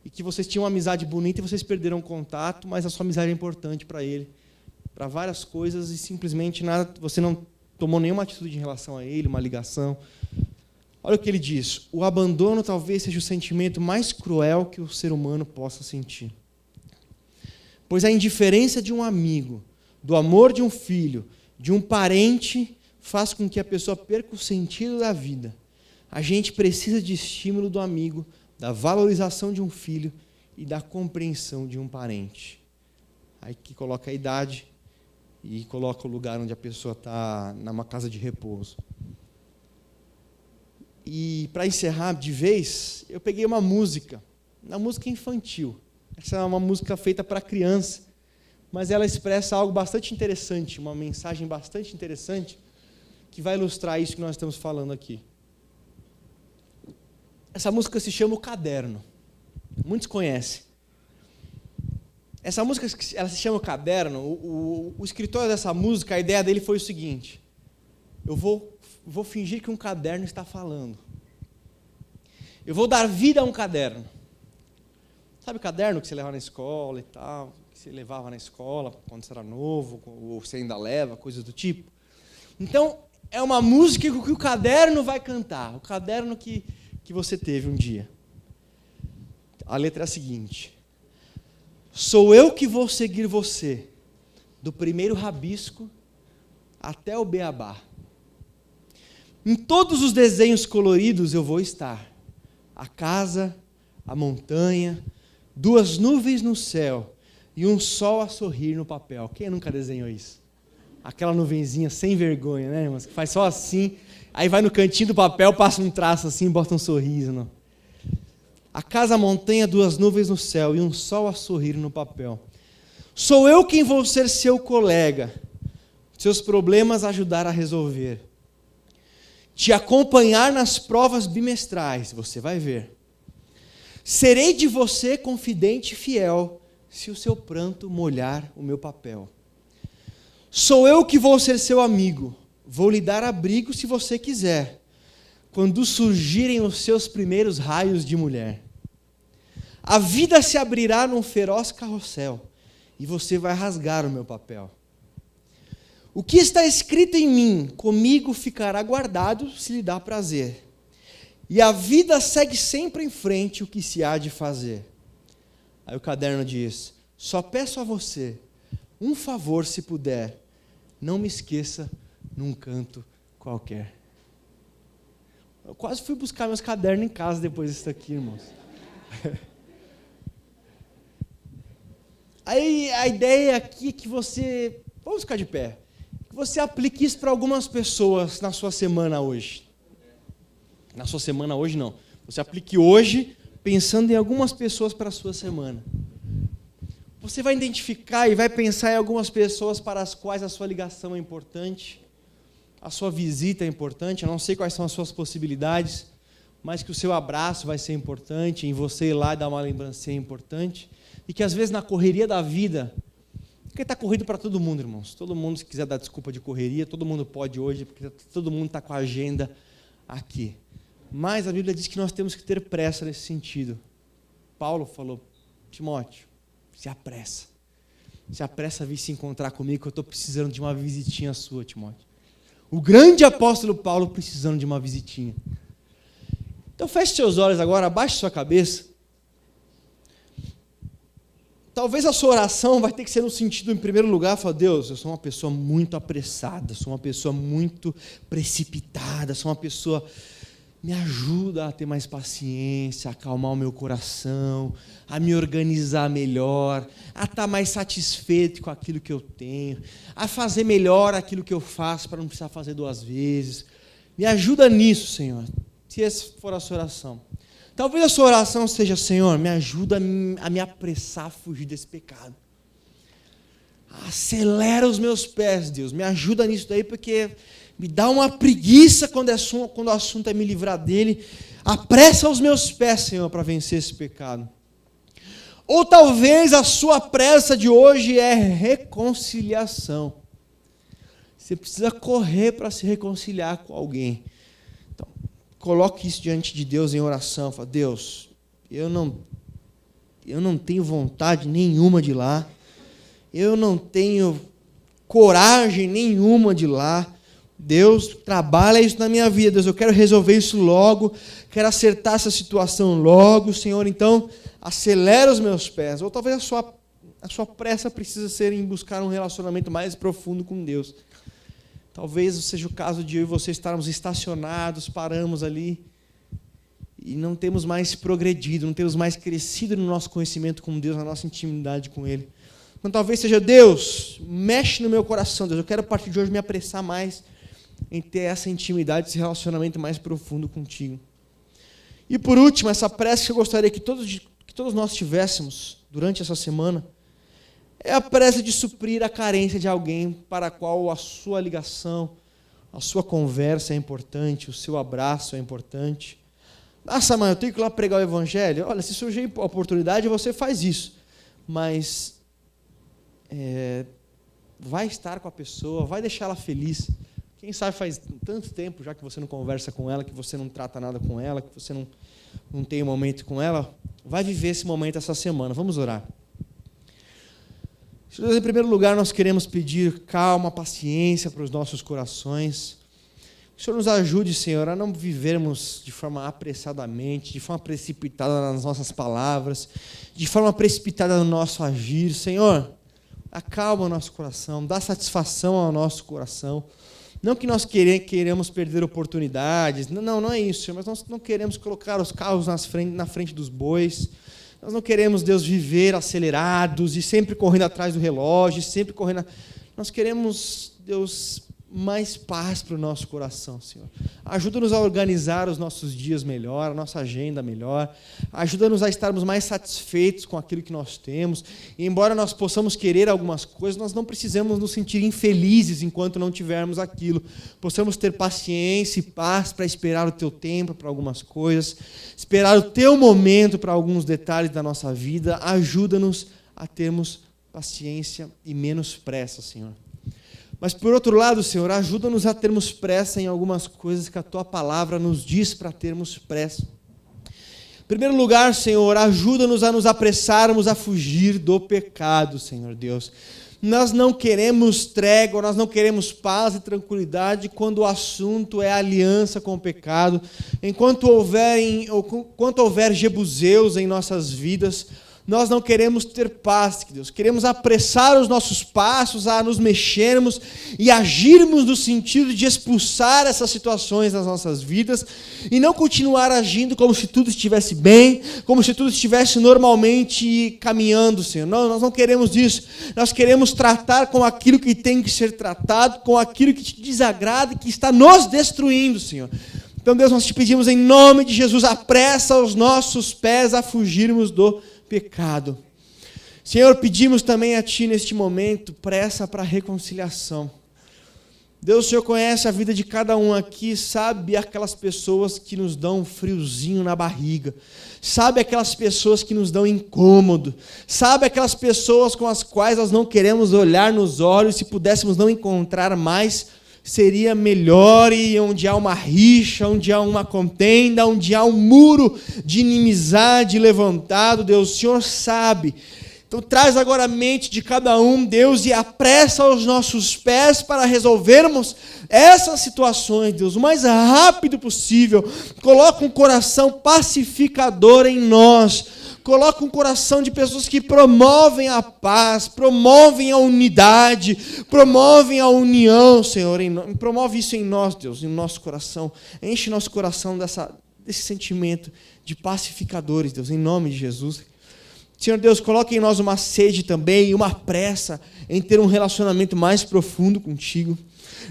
e que vocês tinham uma amizade bonita e vocês perderam contato, mas a sua amizade é importante para ele, para várias coisas, e simplesmente nada, você não tomou nenhuma atitude em relação a ele, uma ligação. Olha o que ele diz: o abandono talvez seja o sentimento mais cruel que o ser humano possa sentir. Pois a indiferença de um amigo, do amor de um filho, de um parente, faz com que a pessoa perca o sentido da vida. A gente precisa de estímulo do amigo, da valorização de um filho e da compreensão de um parente. Aí que coloca a idade e coloca o lugar onde a pessoa está, numa casa de repouso. E para encerrar de vez, eu peguei uma música infantil. Essa é uma música feita para criança, mas ela expressa algo bastante interessante, uma mensagem bastante interessante, que vai ilustrar isso que nós estamos falando aqui. Essa música se chama O Caderno. Muitos conhecem. Essa música, ela se chama O Caderno. O escritor dessa música, a ideia dele foi o seguinte: eu vou fingir que um caderno está falando. Eu vou dar vida a um caderno. Sabe o caderno que você leva na escola e tal, que você levava na escola quando você era novo, ou você ainda leva, coisas do tipo? Então, é uma música que o caderno vai cantar, o caderno que você teve um dia. A letra é a seguinte: sou eu que vou seguir você, do primeiro rabisco até o beabá. Em todos os desenhos coloridos eu vou estar. A casa, a montanha, 2 nuvens no céu e um sol a sorrir no papel. Quem nunca desenhou isso? Aquela nuvenzinha sem vergonha, né, irmãos? Que faz só assim, aí vai no cantinho do papel, passa um traço assim, bota um sorriso. Não. A casa, a montanha, 2 nuvens no céu e um sol a sorrir no papel. Sou eu quem vou ser seu colega, seus problemas ajudar a resolver. Te acompanhar nas provas bimestrais, você vai ver. Serei de você confidente e fiel, se o seu pranto molhar o meu papel. Sou eu que vou ser seu amigo, vou lhe dar abrigo se você quiser, quando surgirem os seus primeiros raios de mulher. A vida se abrirá num feroz carrossel, e você vai rasgar o meu papel. O que está escrito em mim, comigo ficará guardado se lhe dá prazer. E a vida segue sempre em frente o que se há de fazer. Aí o caderno diz: só peço a você um favor, se puder, não me esqueça num canto qualquer. Eu quase fui buscar meus cadernos em casa depois disso aqui, irmãos. Aí a ideia aqui é que você... Vamos ficar de pé. Que você aplique isso para algumas pessoas na sua semana hoje. Na sua semana hoje, não. Você aplique hoje, pensando em algumas pessoas para a sua semana. Você vai identificar e vai pensar em algumas pessoas para as quais a sua ligação é importante, a sua visita é importante, eu não sei quais são as suas possibilidades, mas que o seu abraço vai ser importante, em você ir lá e dar uma lembrancinha importante, e que às vezes na correria da vida, porque está corrido para todo mundo, irmãos, todo mundo se quiser dar desculpa de correria, todo mundo pode hoje, porque todo mundo está com a agenda aqui. Mas a Bíblia diz que nós temos que ter pressa nesse sentido. Paulo falou, Timóteo, se apressa a vir se encontrar comigo, que eu estou precisando de uma visitinha sua, Timóteo. O grande apóstolo Paulo precisando de uma visitinha. Então feche seus olhos agora, abaixe sua cabeça. Talvez a sua oração vai ter que ser no sentido, em primeiro lugar, falar, Deus, eu sou uma pessoa muito apressada, sou uma pessoa muito precipitada, sou uma pessoa... Me ajuda a ter mais paciência, a acalmar o meu coração, a me organizar melhor, a estar mais satisfeito com aquilo que eu tenho, a fazer melhor aquilo que eu faço para não precisar fazer 2 vezes. Me ajuda nisso, Senhor, se essa for a sua oração. Talvez a sua oração seja, Senhor, me ajuda a me apressar a fugir desse pecado. Acelera os meus pés, Deus, me ajuda nisso daí, porque... Me dá uma preguiça quando o assunto é me livrar dele. Apressa os meus pés, Senhor, para vencer esse pecado. Ou talvez a sua pressa de hoje é reconciliação. Você precisa correr para se reconciliar com alguém. Então, coloque isso diante de Deus em oração. Fala, Deus, eu não tenho vontade nenhuma de ir lá. Eu não tenho coragem nenhuma de ir lá. Deus, trabalha isso na minha vida, Deus, eu quero resolver isso logo, quero acertar essa situação logo, Senhor, então, acelera os meus pés. Ou talvez a sua pressa precisa ser em buscar um relacionamento mais profundo com Deus. Talvez seja o caso de eu e você estarmos estacionados, paramos ali, e não temos mais progredido, não temos mais crescido no nosso conhecimento com Deus, na nossa intimidade com Ele. Então, talvez seja, Deus, mexe no meu coração, Deus, eu quero a partir de hoje me apressar mais, em ter essa intimidade, esse relacionamento mais profundo contigo. E por último, essa pressa que eu gostaria que todos nós tivéssemos durante essa semana, é a pressa de suprir a carência de alguém para a qual a sua ligação, a sua conversa é importante, o seu abraço é importante. Nossa, mãe, eu tenho que ir lá pregar o evangelho? Olha, se surgir a oportunidade, você faz isso. Mas vai estar com a pessoa, vai deixar ela feliz. Quem sabe faz tanto tempo já que você não conversa com ela, que você não trata nada com ela, que você não tem um momento com ela, vai viver esse momento essa semana. Vamos orar. Deus, em primeiro lugar, nós queremos pedir calma, paciência para os nossos corações. Que o Senhor nos ajude, Senhor, a não vivermos de forma apressadamente, de forma precipitada nas nossas palavras, de forma precipitada no nosso agir. Senhor, acalma o nosso coração, dá satisfação ao nosso coração. Não que nós queremos perder oportunidades, não é isso, mas nós não queremos colocar os carros na frente dos bois, nós não queremos, Deus, viver acelerados e sempre correndo atrás do relógio, sempre correndo... Nós queremos, Deus, mais paz para o nosso coração, Senhor. Ajuda-nos a organizar os nossos dias melhor, a nossa agenda melhor. Ajuda-nos a estarmos mais satisfeitos com aquilo que nós temos. E embora nós possamos querer algumas coisas, nós não precisamos nos sentir infelizes enquanto não tivermos aquilo. Possamos ter paciência e paz para esperar o Teu tempo para algumas coisas, esperar o Teu momento para alguns detalhes da nossa vida. Ajuda-nos a termos paciência e menos pressa, Senhor. Mas, por outro lado, Senhor, ajuda-nos a termos pressa em algumas coisas que a Tua palavra nos diz para termos pressa. Em primeiro lugar, Senhor, ajuda-nos a nos apressarmos a fugir do pecado, Senhor Deus. Nós não queremos trégua, nós não queremos paz e tranquilidade quando o assunto é aliança com o pecado. Enquanto houver jebuseus em nossas vidas, nós não queremos ter paz, Deus. Queremos apressar os nossos passos a nos mexermos e agirmos no sentido de expulsar essas situações das nossas vidas e não continuar agindo como se tudo estivesse bem, como se tudo estivesse normalmente caminhando, Senhor. Não, nós não queremos isso. Nós queremos tratar com aquilo que tem que ser tratado, com aquilo que te desagrada e que está nos destruindo, Senhor. Então, Deus, nós te pedimos em nome de Jesus, apressa os nossos pés a fugirmos do pecado. Senhor, pedimos também a Ti neste momento, pressa para a reconciliação. Deus, o Senhor conhece a vida de cada um aqui, sabe aquelas pessoas que nos dão um friozinho na barriga, sabe aquelas pessoas que nos dão incômodo, sabe aquelas pessoas com as quais nós não queremos olhar nos olhos, se pudéssemos não encontrar mais, seria melhor, e onde há uma rixa, onde há uma contenda, onde há um muro de inimizade levantado, Deus, o Senhor sabe. Então traz agora a mente de cada um, Deus, e apressa os nossos pés para resolvermos essas situações, Deus, o mais rápido possível. Coloca um coração pacificador em nós. Coloca um coração de pessoas que promovem a paz, promovem a unidade, promovem a união, Senhor. Promove isso em nós, Deus, em nosso coração. Enche nosso coração desse sentimento de pacificadores, Deus, em nome de Jesus. Senhor Deus, coloque em nós uma sede também, uma pressa em ter um relacionamento mais profundo contigo,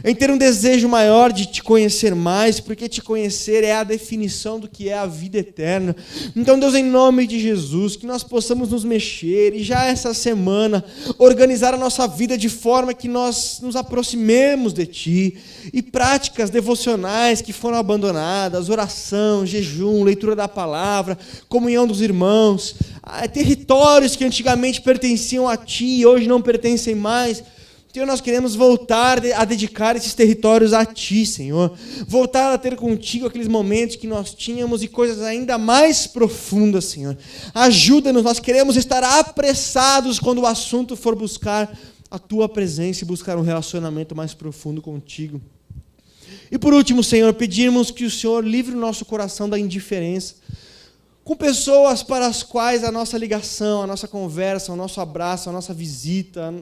em ter um desejo maior de te conhecer mais, porque te conhecer é a definição do que é a vida eterna. Então, Deus, em nome de Jesus, que nós possamos nos mexer e já essa semana organizar a nossa vida de forma que nós nos aproximemos de Ti, e práticas devocionais que foram abandonadas, oração, jejum, leitura da palavra, comunhão dos irmãos, territórios que antigamente pertenciam a Ti e hoje não pertencem mais. Senhor, nós queremos voltar a dedicar esses territórios a Ti, Senhor. Voltar a ter contigo aqueles momentos que nós tínhamos e coisas ainda mais profundas, Senhor. Ajuda-nos, nós queremos estar apressados quando o assunto for buscar a Tua presença e buscar um relacionamento mais profundo contigo. E por último, Senhor, pedimos que o Senhor livre o nosso coração da indiferença com pessoas para as quais a nossa ligação, a nossa conversa, o nosso abraço, a nossa visita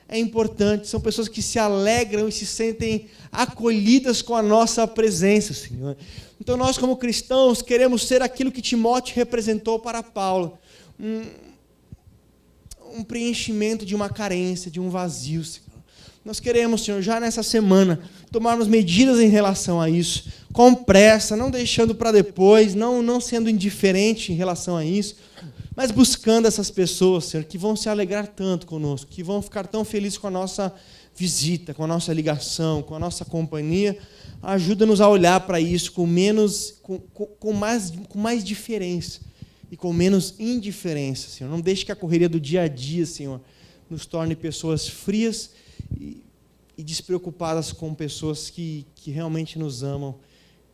é importante. São pessoas que se alegram e se sentem acolhidas com a nossa presença, Senhor. Então nós, como cristãos, queremos ser aquilo que Timóteo representou para Paulo, um preenchimento de uma carência, de um vazio, Senhor. Nós queremos, Senhor, já nessa semana, tomarmos medidas em relação a isso, com pressa, não deixando para depois, não sendo indiferente em relação a isso, mas buscando essas pessoas, Senhor, que vão se alegrar tanto conosco, que vão ficar tão felizes com a nossa visita, com a nossa ligação, com a nossa companhia. Ajuda-nos a olhar para isso com mais diferença e com menos indiferença, Senhor. Não deixe que a correria do dia a dia, Senhor, nos torne pessoas frias e despreocupadas com pessoas que realmente nos amam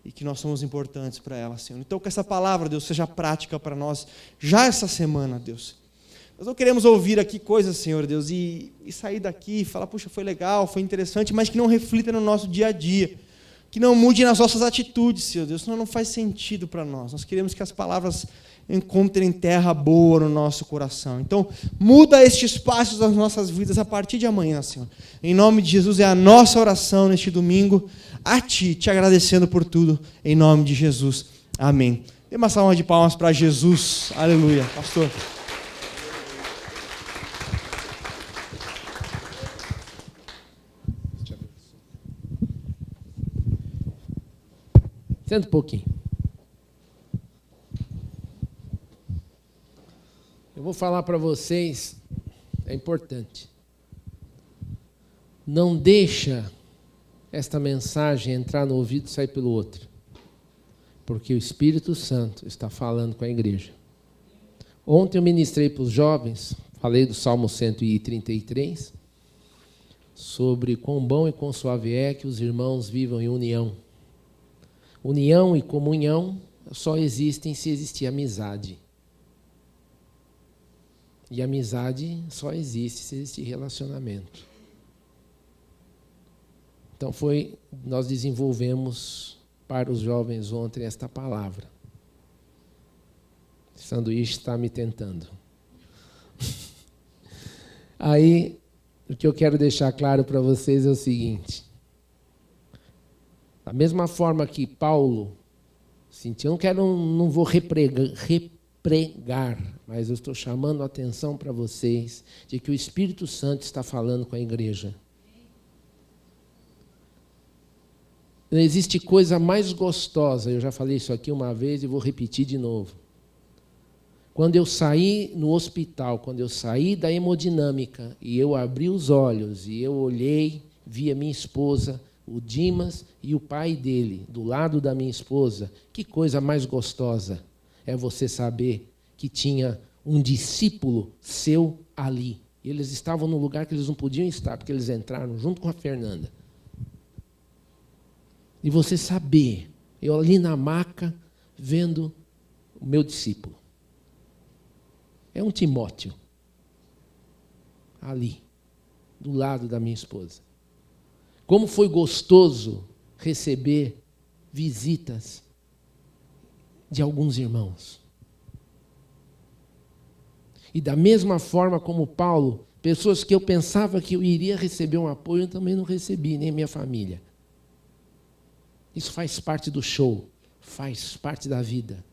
e que nós somos importantes para elas, Senhor. Então, que essa palavra, Deus, seja prática para nós já essa semana, Deus. Nós não queremos ouvir aqui coisas, Senhor, Deus, e sair daqui e falar, puxa, foi legal, foi interessante, mas que não reflita no nosso dia a dia, que não mude nas nossas atitudes, Senhor Deus, senão não faz sentido para nós. Nós queremos que as palavras encontrem terra boa no nosso coração. Então, muda estes passos das nossas vidas a partir de amanhã, Senhor. Em nome de Jesus, é a nossa oração neste domingo a Ti, te agradecendo por tudo, em nome de Jesus. Amém. Dê uma salva de palmas para Jesus. Aleluia. Pastor. Senta um pouquinho. Eu vou falar para vocês, é importante. Não deixa esta mensagem entrar no ouvido e sair pelo outro. Porque o Espírito Santo está falando com a igreja. Ontem eu ministrei para os jovens, falei do Salmo 133, sobre quão bom e quão suave é que os irmãos vivam em união. União e comunhão só existem se existir amizade. E amizade só existe se existir relacionamento. Então nós desenvolvemos para os jovens ontem esta palavra. O sanduíche está me tentando. Aí, o que eu quero deixar claro para vocês é o seguinte. Da mesma forma que Paulo sentiu, não vou repregar, mas eu estou chamando a atenção para vocês de que o Espírito Santo está falando com a igreja. Não existe coisa mais gostosa, eu já falei isso aqui uma vez e vou repetir de novo. Quando eu saí no hospital, quando eu saí da hemodinâmica e eu abri os olhos e eu olhei, vi a minha esposa, o Dimas e o pai dele do lado da minha esposa, que coisa mais gostosa é você saber que tinha um discípulo seu ali. E eles estavam no lugar que eles não podiam estar, porque eles entraram junto com a Fernanda. E você saber, eu ali na maca, vendo o meu discípulo. É um Timóteo, ali, do lado da minha esposa. Como foi gostoso receber visitas de alguns irmãos. E da mesma forma como Paulo, pessoas que eu pensava que eu iria receber um apoio, eu também não recebi, nem minha família. Isso faz parte do show, faz parte da vida.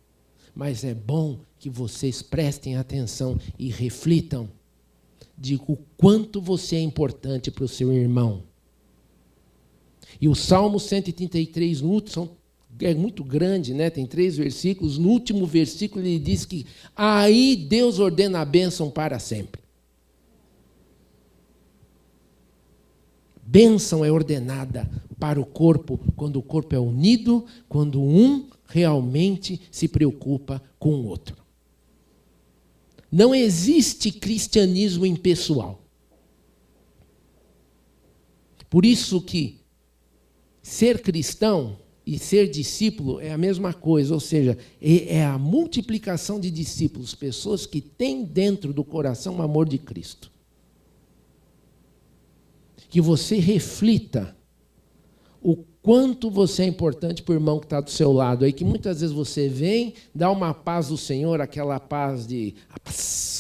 Mas é bom que vocês prestem atenção e reflitam de o quanto você é importante para o seu irmão. E o Salmo 133, no último, é muito grande, né? Tem 3 versículos. No último versículo ele diz que aí Deus ordena a bênção para sempre. Bênção é ordenada para o corpo quando o corpo é unido, quando um realmente se preocupa com o outro. Não existe cristianismo impessoal. Por isso que ser cristão e ser discípulo é a mesma coisa, ou seja, é a multiplicação de discípulos, pessoas que têm dentro do coração o amor de Cristo. Que você reflita o quanto você é importante para o irmão que está do seu lado. Aí que muitas vezes você vem, dá uma paz do Senhor, aquela paz de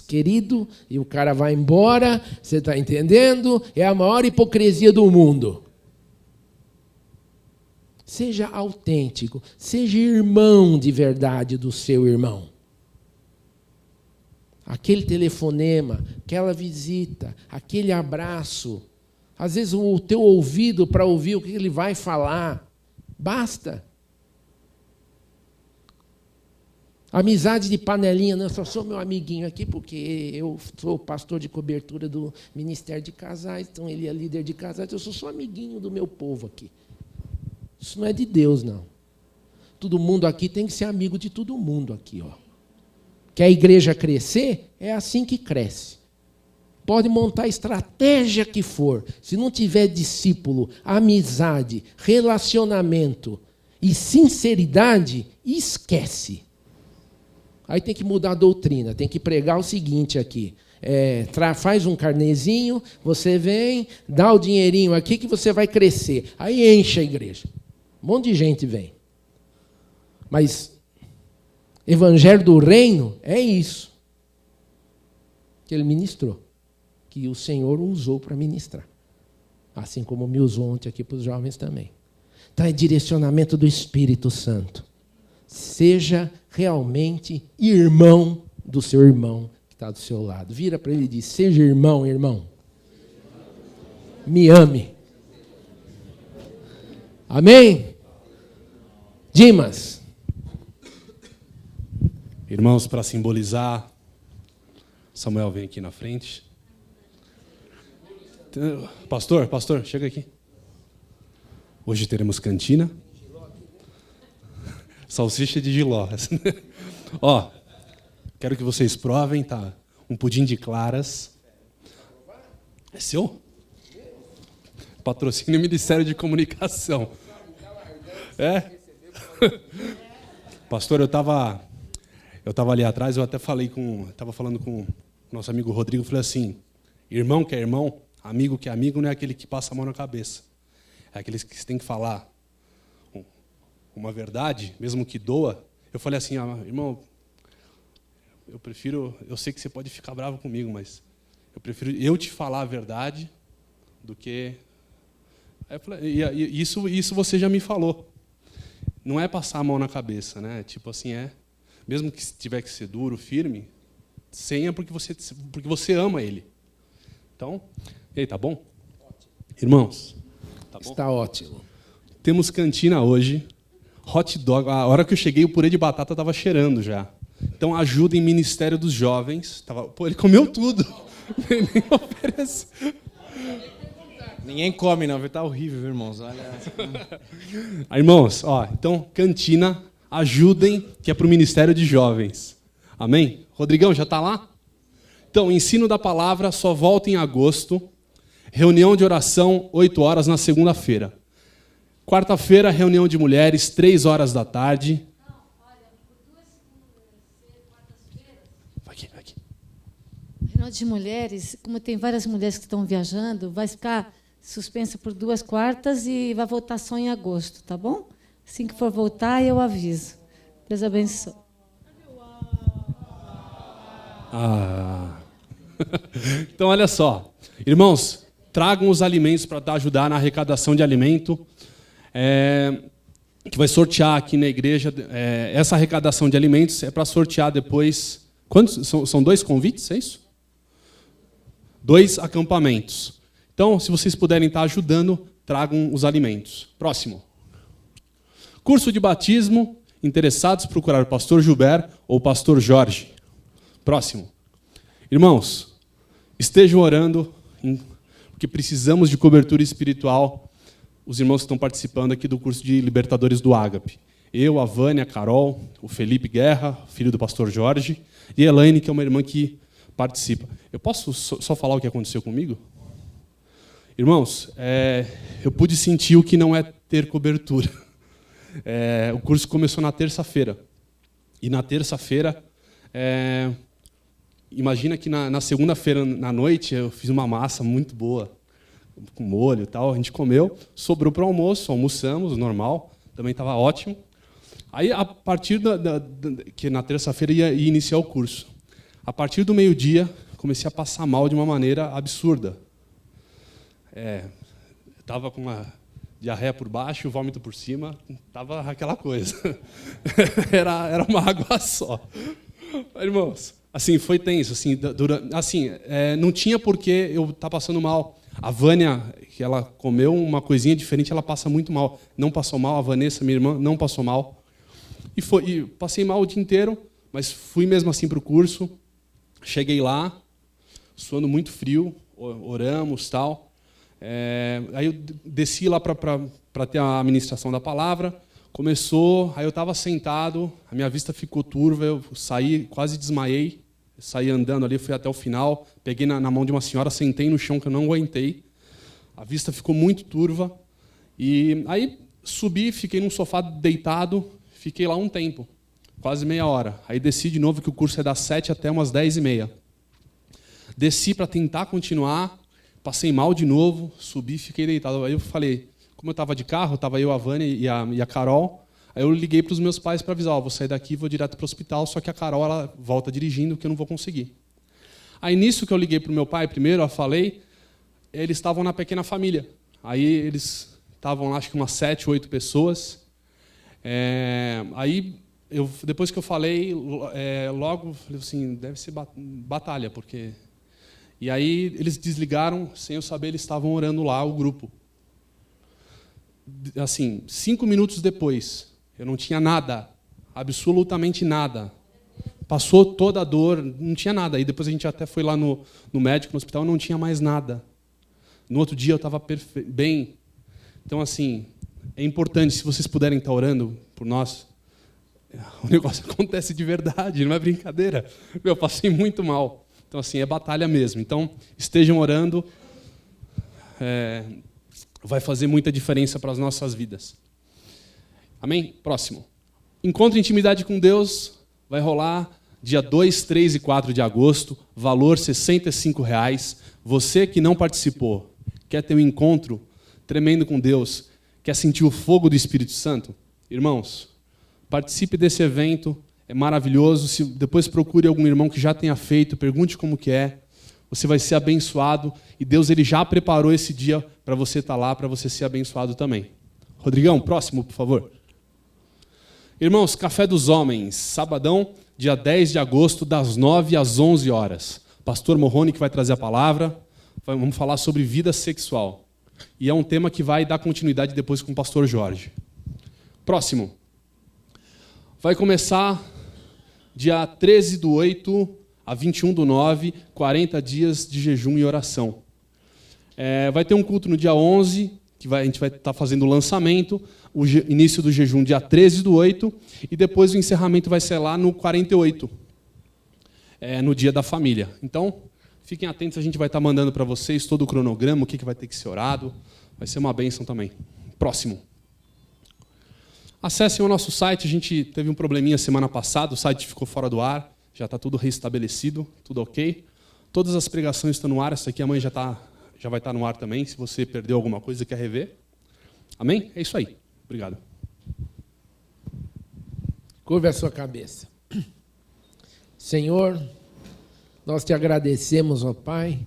querido, e o cara vai embora, você está entendendo? É a maior hipocrisia do mundo. Seja autêntico, seja irmão de verdade do seu irmão. Aquele telefonema, aquela visita, aquele abraço, às vezes o teu ouvido para ouvir o que ele vai falar, basta. Amizade de panelinha, não, eu só sou meu amiguinho aqui porque eu sou pastor de cobertura do Ministério de Casais, então ele é líder de casais, eu sou só amiguinho do meu povo aqui. Isso não é de Deus, não. Todo mundo aqui tem que ser amigo de todo mundo aqui, ó. Quer a igreja crescer? É assim que cresce. Pode montar a estratégia que for. Se não tiver discípulo, amizade, relacionamento e sinceridade, esquece. Aí tem que mudar a doutrina, tem que pregar o seguinte aqui. Faz um carnezinho, você vem, dá o dinheirinho aqui que você vai crescer. Aí enche a igreja. Um monte de gente vem. Mas evangelho do reino é isso que ele ministrou, que o Senhor usou para ministrar. Assim como me usou ontem aqui para os jovens também. Então é direcionamento do Espírito Santo. Seja realmente irmão do seu irmão que está do seu lado. Vira para ele e diz, seja irmão, irmão. Me ame. Amém? Dimas. Irmãos, para simbolizar, Samuel vem aqui na frente. Pastor, chega aqui. Hoje teremos cantina. Salsicha de jiló. Ó, quero que vocês provem, tá? Um pudim de claras. É seu? Patrocínio Ministério de Comunicação. É? Pastor, eu estava ali atrás, eu até estava falando com o nosso amigo Rodrigo, falei assim, irmão que é irmão, amigo que é amigo, não é aquele que passa a mão na cabeça. É aquele que você tem que falar uma verdade, mesmo que doa. Eu falei assim, irmão, eu sei que você pode ficar bravo comigo, mas Eu prefiro eu te falar a verdade do que... Aí eu falei, isso você já me falou. Não é passar a mão na cabeça, né? Tipo assim, mesmo que tiver que ser duro, firme, senha porque você ama ele. Então, e aí, tá bom? Irmãos, tá bom? Está ótimo. Temos cantina hoje, hot dog. A hora que eu cheguei, o purê de batata estava cheirando já. Então, ajuda em Ministério dos Jovens. Ele comeu tudo. Nem oferece. Ninguém come, não. Tá horrível, irmãos. Olha. Irmãos, então, cantina, ajudem, que é para o Ministério de Jovens. Amém? Rodrigão, já está lá? Então, ensino da palavra só volta em agosto. Reunião de oração, 8 horas na segunda-feira. Quarta-feira, reunião de mulheres, 3 horas da tarde. Não, olha, por 2 quartas-feiras. Vai aqui. Reunião de mulheres, como tem várias mulheres que estão viajando, vai ficar suspensa por 2 quartas e vai voltar só em agosto, tá bom? Assim que for voltar, eu aviso. Deus abençoe. Então, olha só. Irmãos, tragam os alimentos para ajudar na arrecadação de alimento. Que vai sortear aqui na igreja. Essa arrecadação de alimentos é para sortear depois... Quantos? São 2 convites, é isso? 2 acampamentos. Então, se vocês puderem estar ajudando, tragam os alimentos. Próximo. Curso de batismo. Interessados, procurar o pastor Gilberto ou o pastor Jorge. Próximo. Irmãos, estejam orando, porque precisamos de cobertura espiritual. Os irmãos que estão participando aqui do curso de Libertadores do Ágape. Eu, a Vânia, a Carol, o Felipe Guerra, filho do pastor Jorge, e a Elaine, que é uma irmã que participa. Eu posso só falar o que aconteceu comigo? Irmãos, eu pude sentir o que não é ter cobertura. O curso começou na terça-feira. E na terça-feira, imagina que na segunda-feira, na noite, eu fiz uma massa muito boa, com molho e tal, a gente comeu, sobrou para o almoço, almoçamos, normal, também estava ótimo. Aí, a partir que na terça-feira ia iniciar o curso, a partir do meio-dia, comecei a passar mal de uma maneira absurda. Estava com uma diarreia por baixo, vômito por cima, estava aquela coisa. Era uma água só. Irmãos, assim, foi tenso. Não tinha por que eu estar passando mal. A Vânia, que ela comeu uma coisinha diferente, ela passa muito mal. Não passou mal, a Vanessa, minha irmã, não passou mal. E passei mal o dia inteiro, mas fui mesmo assim para o curso. Cheguei lá, suando muito frio, oramos, tal. Aí eu desci lá para ter a ministração da palavra. Começou, aí eu estava sentado, a minha vista ficou turva, eu saí, quase desmaiei. Saí andando ali, fui até o final, peguei na mão de uma senhora, sentei no chão que eu não aguentei. A vista ficou muito turva. E aí subi, fiquei num sofá deitado, fiquei lá um tempo, quase meia hora. Aí desci de novo, que o curso é das 7 até umas 10h30. Desci para tentar continuar, passei mal de novo, subi, fiquei deitado. Aí eu falei, como eu estava de carro, estava eu, a Vânia e a Carol. Aí eu liguei para os meus pais para avisar, vou sair daqui e vou direto para o hospital, só que a Carol ela volta dirigindo, que eu não vou conseguir. Aí nisso que eu liguei para o meu pai primeiro, eu falei, eles estavam na pequena família. Aí eles estavam lá, acho que umas 7, 8 pessoas. Aí, depois que eu falei, logo falei assim, deve ser batalha, porque... E aí eles desligaram, sem eu saber, eles estavam orando lá, o grupo. Assim, 5 minutos depois... Eu não tinha nada, absolutamente nada. Passou toda a dor, não tinha nada. Aí depois a gente até foi lá no médico, no hospital, não tinha mais nada. No outro dia eu estava bem. Então, assim, é importante, se vocês puderem estar orando por nós, o negócio acontece de verdade, não é brincadeira. Eu passei muito mal. Então, assim, é batalha mesmo. Então, estejam orando. Vai fazer muita diferença para as nossas vidas. Amém? Próximo. Encontro de intimidade com Deus vai rolar dia 2, 3 e 4 de agosto, valor R$ 65. Você que não participou, quer ter um encontro tremendo com Deus, quer sentir o fogo do Espírito Santo? Irmãos, participe desse evento, é maravilhoso. Depois procure algum irmão que já tenha feito, pergunte como que é. você vai ser abençoado e Deus ele já preparou esse dia para você estar lá, para você ser abençoado também. Rodrigão, próximo, por favor. Irmãos, Café dos Homens, sabadão, dia 10 de agosto, das 9 às 11 horas. Pastor Morrone que vai trazer a palavra, vamos falar sobre vida sexual. E é um tema que vai dar continuidade depois com o pastor Jorge. Próximo. Vai começar dia 13/8 a 21/9, 40 dias de jejum e oração. Vai ter um culto no dia 11, que a gente vai estar fazendo o lançamento, o início do jejum dia 13/8, e depois o encerramento vai ser lá no 48, no dia da família. Então, fiquem atentos, a gente vai estar mandando para vocês todo o cronograma, o que vai ter que ser orado, vai ser uma bênção também. Próximo. Acessem o nosso site, a gente teve um probleminha semana passada, o site ficou fora do ar, já está tudo restabelecido, tudo ok. Todas as pregações estão no ar, essa aqui amanhã já vai estar no ar também, se você perdeu alguma coisa e quer rever. Amém? É isso aí. Obrigado. Curva a sua cabeça. Senhor, nós te agradecemos, ó Pai,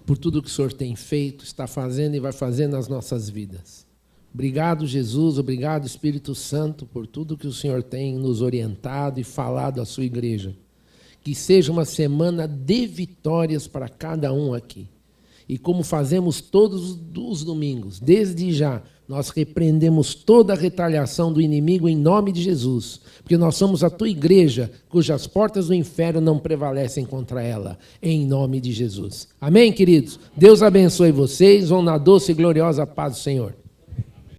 por tudo que o Senhor tem feito, está fazendo e vai fazer nas nossas vidas. Obrigado, Jesus, obrigado, Espírito Santo, por tudo que o Senhor tem nos orientado e falado à sua igreja. Que seja uma semana de vitórias para cada um aqui. E como fazemos todos os domingos, desde já, nós repreendemos toda a retaliação do inimigo em nome de Jesus, porque nós somos a tua igreja, cujas portas do inferno não prevalecem contra ela, em nome de Jesus. Amém, queridos? Deus abençoe vocês, vão na doce e gloriosa paz do Senhor.